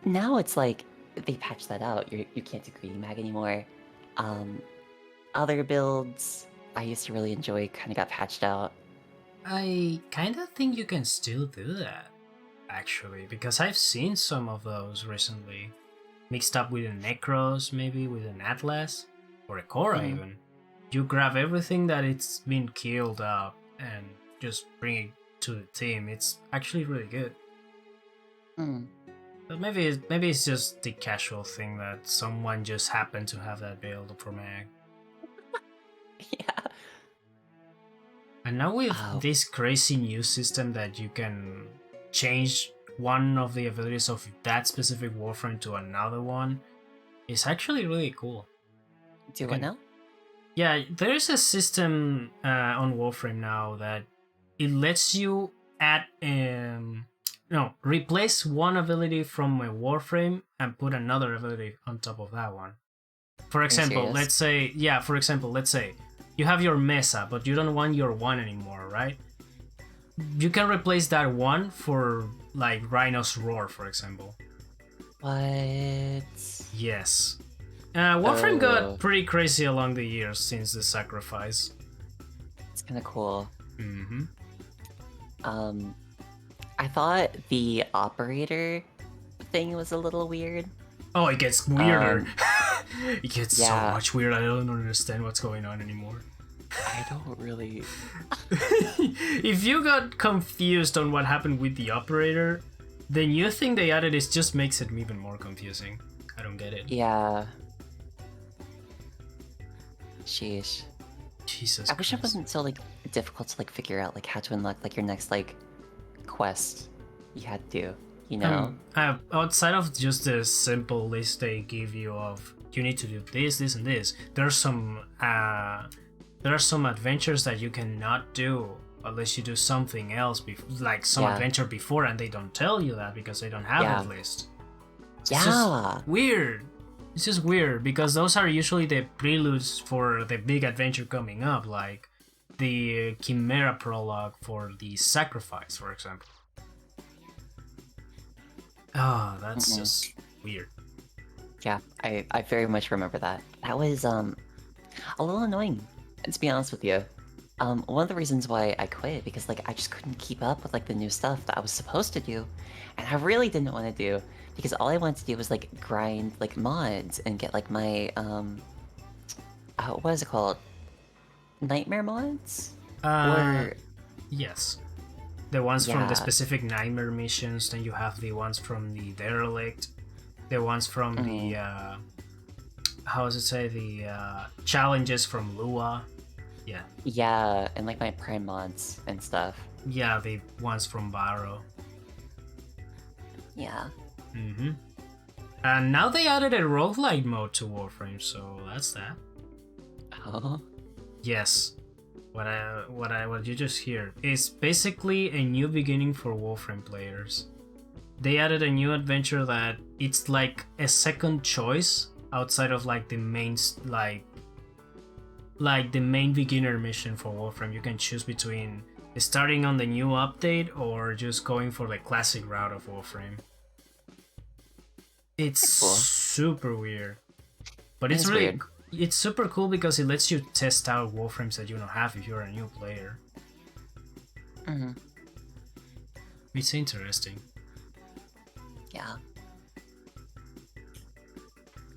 Now it's like they patched that out. You can't do Greedy Mag anymore. Um, Other builds I used to really enjoy kind of got patched out. I kind of think you can still do that. actually, because I've seen some of those recently, mixed up with a Necros, maybe with an Atlas, or a Korra Mhm. even. You grab everything that it's been killed up and just bring it to the team. It's actually really good. Mm. But maybe it's just the casual thing that someone just happened to have that build for Mag. Yeah. And now with Oh, this crazy new system that you can change one of the abilities of that specific Warframe to another one, it's actually really cool. do You what can, now? yeah, there's a system on Warframe now that it lets you add no, replace one ability from a Warframe and put another ability on top of that one. For Are you example, serious? let's say you have your Mesa, but you don't want your one anymore, right? You can replace that one for like Rhino's Roar, for example. What? Yes. Warframe got Oh, pretty crazy along the years since the sacrifice. it's kind of cool. Mm-hmm. I thought the operator thing was a little weird. Oh, it gets weirder. Um, It gets so yeah, much weird. I don't understand what's going on anymore. I don't really. If you got confused on what happened with the operator, the new thing they added is just makes it even more confusing. I don't get it. Yeah. Sheesh. Jesus I wish it Christ. wasn't so like difficult to like figure out like how to unlock like your next like quest you had to do, you know? Outside of just the simple list they give you of you need to do this, this, and this, there are some adventures that you cannot do unless you do something else, like some Yeah. adventure before, and they don't tell you that because they don't have Yeah. that list. It's Yeah. just weird. It's just weird because those are usually the preludes for the big adventure coming up, like the Chimera prologue for the Sacrifice, for example. Oh, that's Mm-mm. just weird. Yeah, I very much remember that. That was a little annoying, to be honest with you. One of the reasons why I quit because like I just couldn't keep up with like the new stuff that I was supposed to do, and I really didn't want to do because all I wanted to do was like grind like mods and get like my what is it called? Nightmare mods? Uh, Or yes. The ones from the yeah, specific Nightmare missions, then you have the ones from the Derelict, the ones from the, how does it say, the challenges from Lua. Yeah. yeah, and like my prime mods and stuff. Yeah, the ones from Barrow. Yeah. Mm-hmm. And now they added a roguelike mode to Warframe, so that's that. Oh. Yes. What you just heard is basically a new beginning for Warframe players. They added a new adventure that it's like a second choice outside of like the main like the main beginner mission for Warframe. You can choose between starting on the new update or just going for the classic route of Warframe. It's That's cool. super weird, but It it's is really weird. it's super cool because it lets you test out Warframes that you don't have if you're a new player. Mm-hmm. It's interesting. Yeah.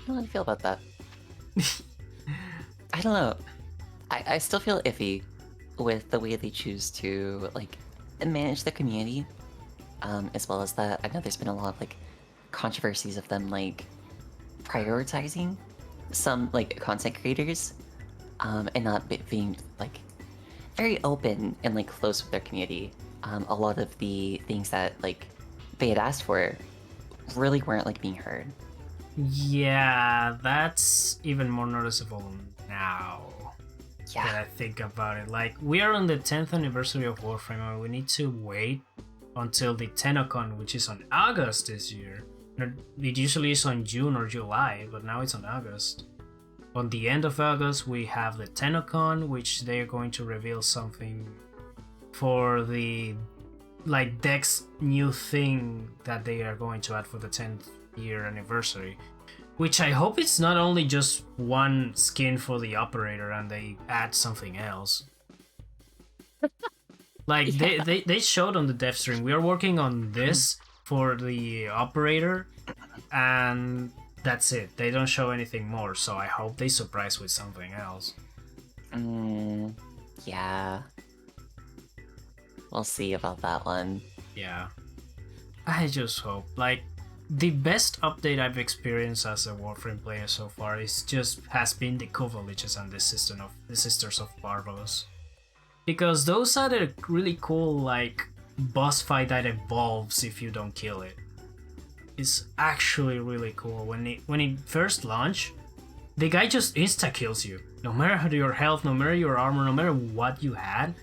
How do you feel about that? I don't know. I still feel iffy with the way they choose to like manage the community. As well as that, I know there's been a lot of like controversies of them like prioritizing some like content creators, and not being like very open and like close with their community. A lot of the things that like they had asked for really weren't like being heard. Yeah, that's even more noticeable now that Yeah. I think about it. Like, we are on the 10th anniversary of Warframe and we need to wait until the TennoCon, which is on August this year. It usually is on June or July, but now it's on August. On the end of August, we have the TennoCon, which they're going to reveal something for the like Dex new thing that they are going to add for the 10th year anniversary. Which I hope it's not only just one skin for the operator and they add something else. Like Yeah. they showed on the dev stream, we are working on this for the operator, and that's it. They don't show anything more, so I hope they surprise with something else. Yeah. We'll see about that one. Yeah. I just hope. Like, the best update I've experienced as a Warframe player so far has been the Kovaliches and the Sisters of Barbaros. Because those are the really cool, like, boss fight that evolves if you don't kill it. It's actually really cool. When it first launched, the guy just insta kills you. No matter your health, no matter your armor, no matter what you had,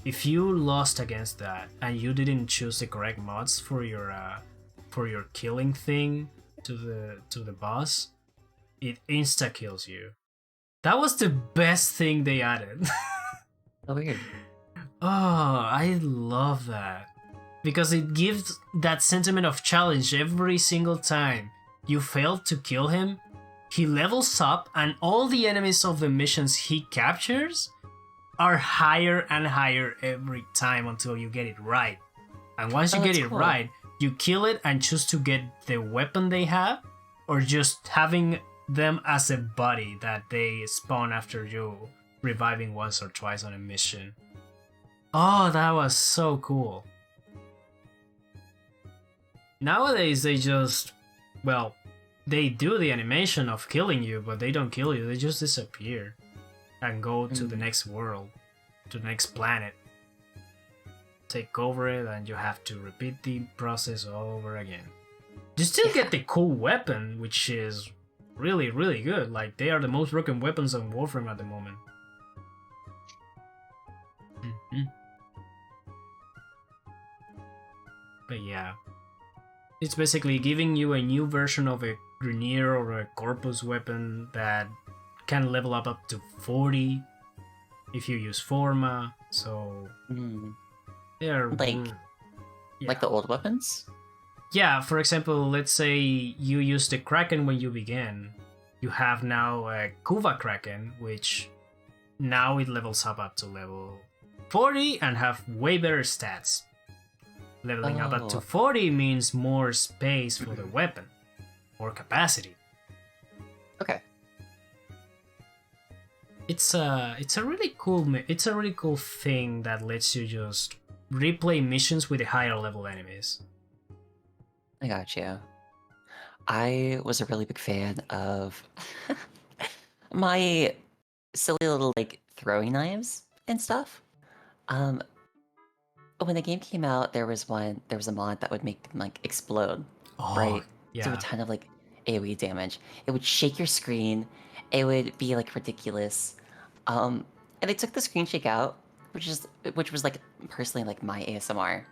if you lost against that and you didn't choose the correct mods for your killing thing to the boss, it insta kills you. That was the best thing they added. Oh, weird. Oh, I love that. Because it gives that sentiment of challenge every single time you fail to kill him. He levels up, and all the enemies of the missions he captures are higher and higher every time until you get it right. And once you get it cool. right, you kill it and choose to get the weapon they have, or just having them as a buddy that they spawn after you reviving once or twice on a mission. Oh, that was so cool. Nowadays, they just, well, they do the animation of killing you, but they don't kill you, they just disappear and go to the next world, to the next planet, take over it, and you have to repeat the process all over again. You still get the cool weapon, which is really, really good. Like, they are the most broken weapons on Warframe at the moment. But yeah, it's basically giving you a new version of a Grineer or a Corpus weapon that can level up to 40 if you use Forma. So they're like the old weapons. Yeah, for example, let's say you used the Kraken when you began. You have now a Kuva Kraken, which now it levels up to level 40 and have way better stats. Leveling up to 40 means more space for the weapon, more capacity. Okay. It's a really cool thing that lets you just replay missions with the higher level enemies. I gotcha. I was a really big fan of my silly little like throwing knives and stuff. When the game came out, there was a mod that would make them like explode, right? Yeah. Do a ton of like AoE damage. It would shake your screen. It would be like ridiculous. And they took the screen shake out, which was like personally like my ASMR.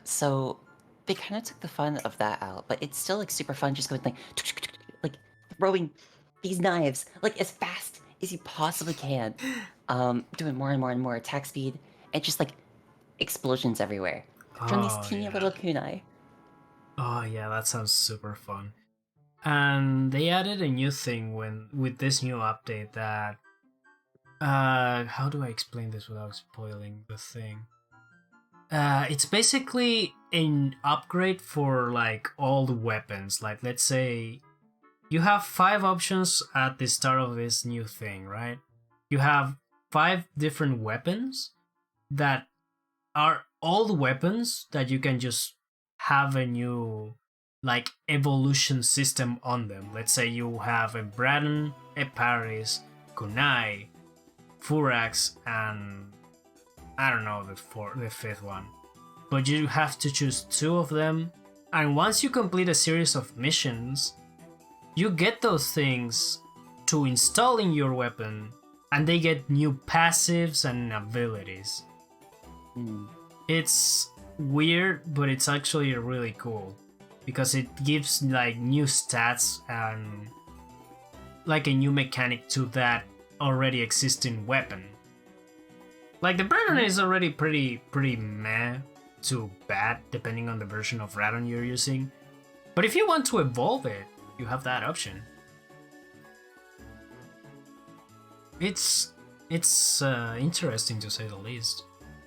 So they kind of took the fun of that out, but it's still like super fun just going like throwing these knives like as fast as you possibly can, doing more and more and more attack speed, and just like explosions everywhere from these teeny little kunai. Oh yeah, that sounds super fun. And they added a new thing with this new update that how do I explain this without spoiling the thing? It's basically an upgrade for like all the weapons. Like, let's say you have 5 options at the start of this new thing, right? You have 5 different weapons that are all the weapons that you can just have a new like evolution system on them. Let's say you have a Braddon, a Paris, Kunai, Furax, and I don't know the fifth one. But you have to choose 2 of them, and once you complete a series of missions, you get those things to install in your weapon, and they get new passives and abilities. It's weird, but it's actually really cool because it gives like new stats and like a new mechanic to that already existing weapon. Like the Braddon is already pretty meh to bad depending on the version of Radon you're using, but if you want to evolve it, you have that option. It's interesting to say the least.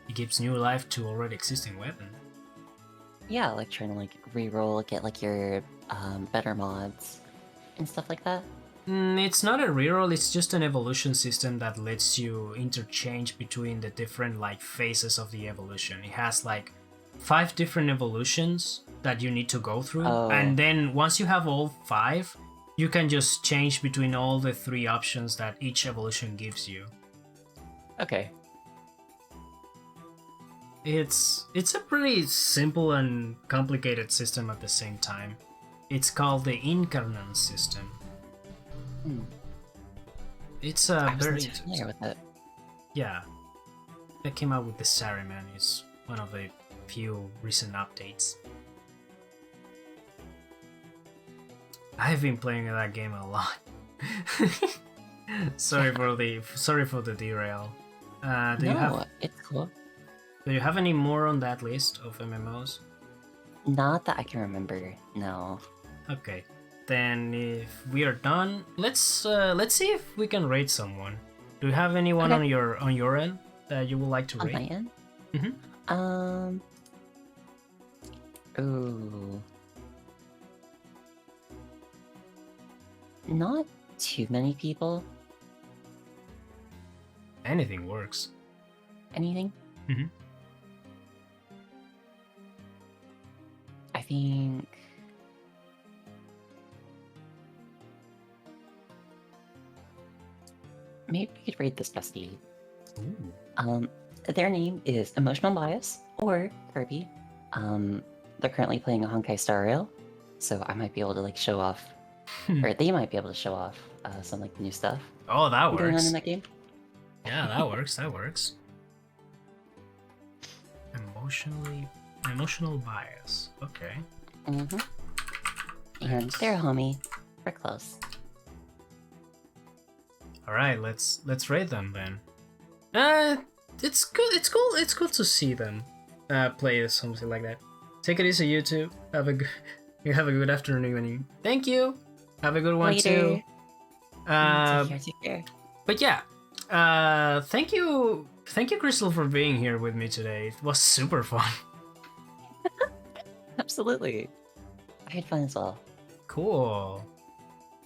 It gives new life to already existing weapon. Yeah, like trying to like reroll, get like your better mods and stuff like that. It's not a reroll, it's just an evolution system that lets you interchange between the different like phases of the evolution. It has like 5 different evolutions that you need to go through, Oh, and then once you have all 5, you can just change between all the 3 options that each evolution gives you. okay. It's a pretty simple and complicated system at the same time. It's called the Incarnate system. Hmm. It's I very wasn't too familiar with it. yeah. That came out with the Saruman. Is one of the few recent updates. I've been playing that game a lot. sorry for the derail. It's cool. Do you have any more on that list of MMOs? Not that I can remember. No. Okay, then if we are done, let's see if we can rate someone. Do you have anyone Okay. on your end that you would like to On rate? my end. Mm-hmm. Ooh. Not too many people. Anything works. Anything? Mm-hmm. I think. Maybe we could rate this bestie. Ooh. Their name is Emotional Bias or Kirby. They're currently playing a Honkai Star Rail, so I might be able to like show off, or they might be able to show off some like new stuff Oh, that going on in works. that game. Yeah, that works. That works. Emotional bias. Okay. Mm-hmm. And Nice. they're a homie. We're close. All right, let's rate them then. It's good. It's cool. It's good to see them play something like that. Take it easy, you two. You have a good afternoon, evening. Thank you. Have a good one Later. too. Uh, Take care. but yeah, thank you, Crystal, for being here with me today. It was super fun. Absolutely. I had fun as well. Cool.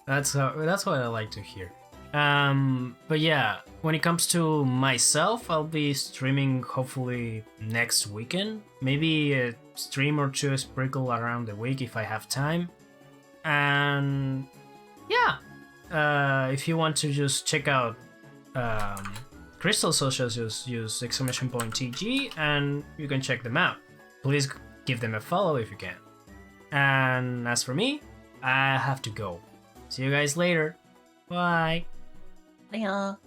That's what I like to hear. But yeah, when it comes to myself, I'll be streaming hopefully next weekend. Maybe a stream or two sprinkle around the week if I have time. And yeah, if you want to just check out Crystal socials, just use !TG and you can check them out. Please give them a follow if you can. And as for me, I have to go. See you guys later. Bye. Bye, y'all.